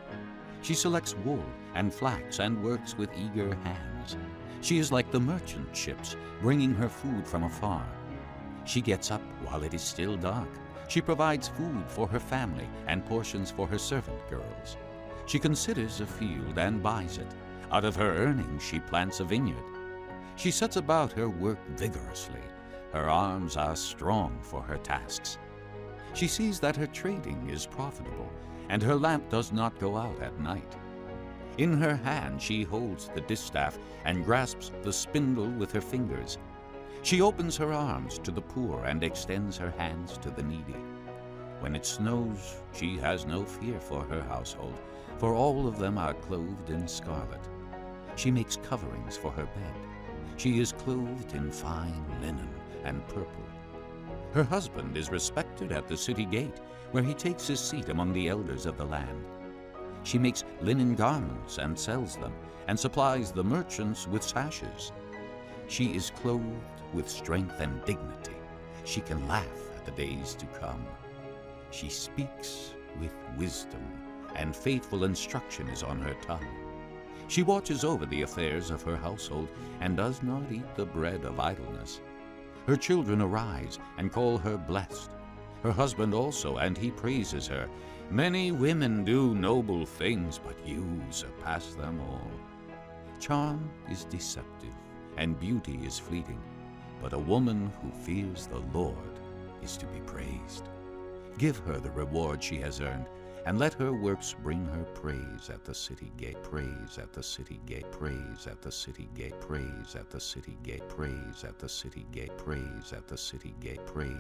Speaker 4: She selects wool and flax and works with eager hands. She is like the merchant ships, bringing her food from afar. She gets up while it is still dark. She provides food for her family and portions for her servant girls. She considers a field and buys it. Out of her earnings she plants a vineyard. She sets about her work vigorously. Her arms are strong for her tasks. She sees that her trading is profitable, and her lamp does not go out at night. In her hand she holds the distaff and grasps the spindle with her fingers. She opens her arms to the poor and extends her hands to the needy. When it snows, she has no fear for her household, for all of them are clothed in scarlet. She makes coverings for her bed. She is clothed in fine linen and purple. Her husband is respected at the city gate, where he takes his seat among the elders of the land. She makes linen garments and sells them, and supplies the merchants with sashes. She is clothed with strength and dignity. She can laugh at the days to come. She speaks with wisdom, and faithful instruction is on her tongue. She watches over the affairs of her household, and does not eat the bread of idleness. Her children arise and call her blessed. Her husband also, and he praises her. Many women do noble things, but you surpass them all. Charm is deceptive, and beauty is fleeting, but a woman who fears the Lord is to be praised. Give her the reward she has earned, and let her works bring her praise at the city gate, praise at the city gate, praise at the city gate, praise at the city gate, praise at the city gate, praise at the city gate, praise